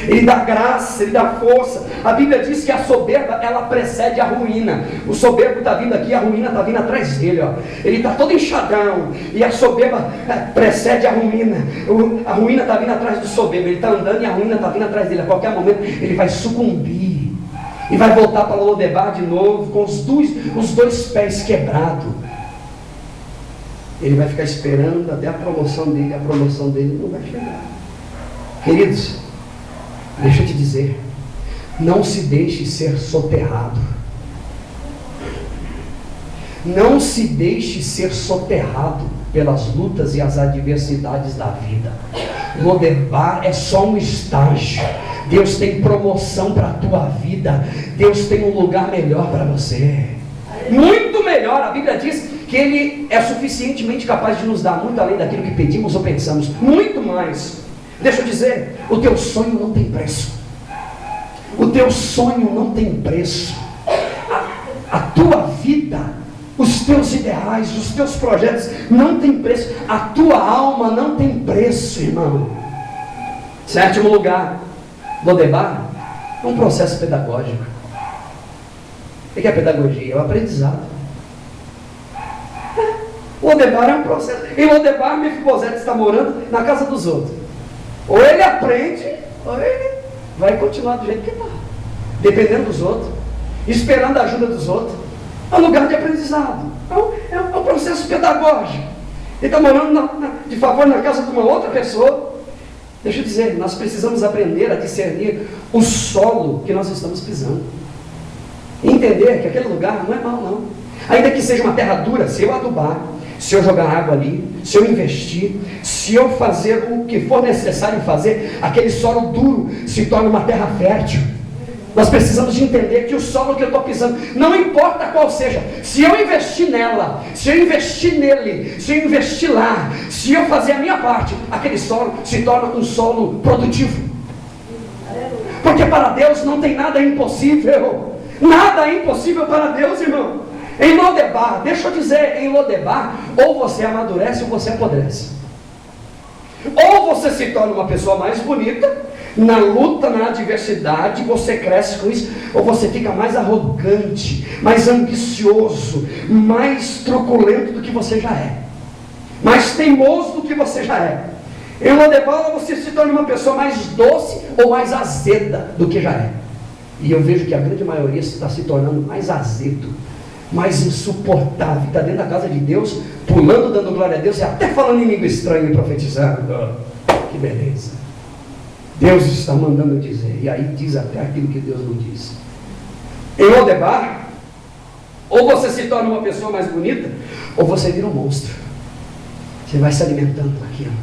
Ele dá graça, Ele dá força. A Bíblia diz que a soberba, ela precede a ruína. O soberbo está vindo aqui, a ruína está vindo atrás dele, ó. Ele está todo inchadão, e a soberba precede a ruína. A ruína está vindo atrás do soberbo. Ele está andando e a ruína está vindo atrás dele. A qualquer momento ele vai sucumbir e vai voltar para Lodebar de novo, com os dois pés quebrados. Ele vai ficar esperando até a promoção dele. A promoção dele não vai chegar. Queridos, deixa eu te dizer, não se deixe ser soterrado. Não se deixe ser soterrado pelas lutas e as adversidades da vida. Lodebar é só um estágio. Deus tem promoção para a tua vida. Deus tem um lugar melhor para você. Muito melhor. A Bíblia diz que Ele é suficientemente capaz de nos dar muito além daquilo que pedimos ou pensamos. Muito mais. Deixa eu dizer, o teu sonho não tem preço. O teu sonho não tem preço. A tua vida, os teus ideais, os teus projetos não tem preço. A tua alma não tem preço, irmão. Sétimo lugar, Lodebar é um processo pedagógico. O que é pedagogia? É o aprendizado. Lodebar é um processo. Em Lodebar, Mefibosete está morando na casa dos outros. Ou ele aprende, ou ele vai continuar do jeito que está, dependendo dos outros, esperando a ajuda dos outros. É um lugar de aprendizado. É um processo pedagógico. Ele está morando de favor na casa de uma outra pessoa. Deixa eu dizer, nós precisamos aprender a discernir o solo que nós estamos pisando. E entender que aquele lugar não é mau, não. Ainda que seja uma terra dura, se eu adubar, se eu jogar água ali, se eu investir, se eu fazer o que for necessário fazer, aquele solo duro se torna uma terra fértil. Nós precisamos de entender que o solo que eu estou pisando, não importa qual seja, se eu investir nela, se eu investir nele, se eu investir lá, se eu fazer a minha parte, aquele solo se torna um solo produtivo. Porque para Deus não tem nada impossível. Nada é impossível para Deus, irmão. Em Lodebar, deixa eu dizer, em Lodebar, ou você amadurece ou você apodrece. Ou você se torna uma pessoa mais bonita, na luta, na adversidade, você cresce com isso, ou você fica mais arrogante, mais ambicioso, mais truculento do que você já é, mais teimoso do que você já é. Em Lodebar, você se torna uma pessoa mais doce ou mais azeda do que já é. E eu vejo que a grande maioria está se tornando mais azedo, mais insuportável, está dentro da casa de Deus, pulando, dando glória a Deus, e até falando em língua estranha e profetizando. Que beleza! Deus está mandando dizer, e aí diz até aquilo que Deus não diz. Em Lodebar, ou você se torna uma pessoa mais bonita, ou você vira um monstro. Você vai se alimentando daquilo.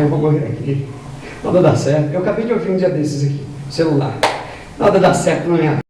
Eu vou morrer aqui, nada dá certo. Eu acabei de ouvir um dia desses aqui, celular. Nada dá certo, não é?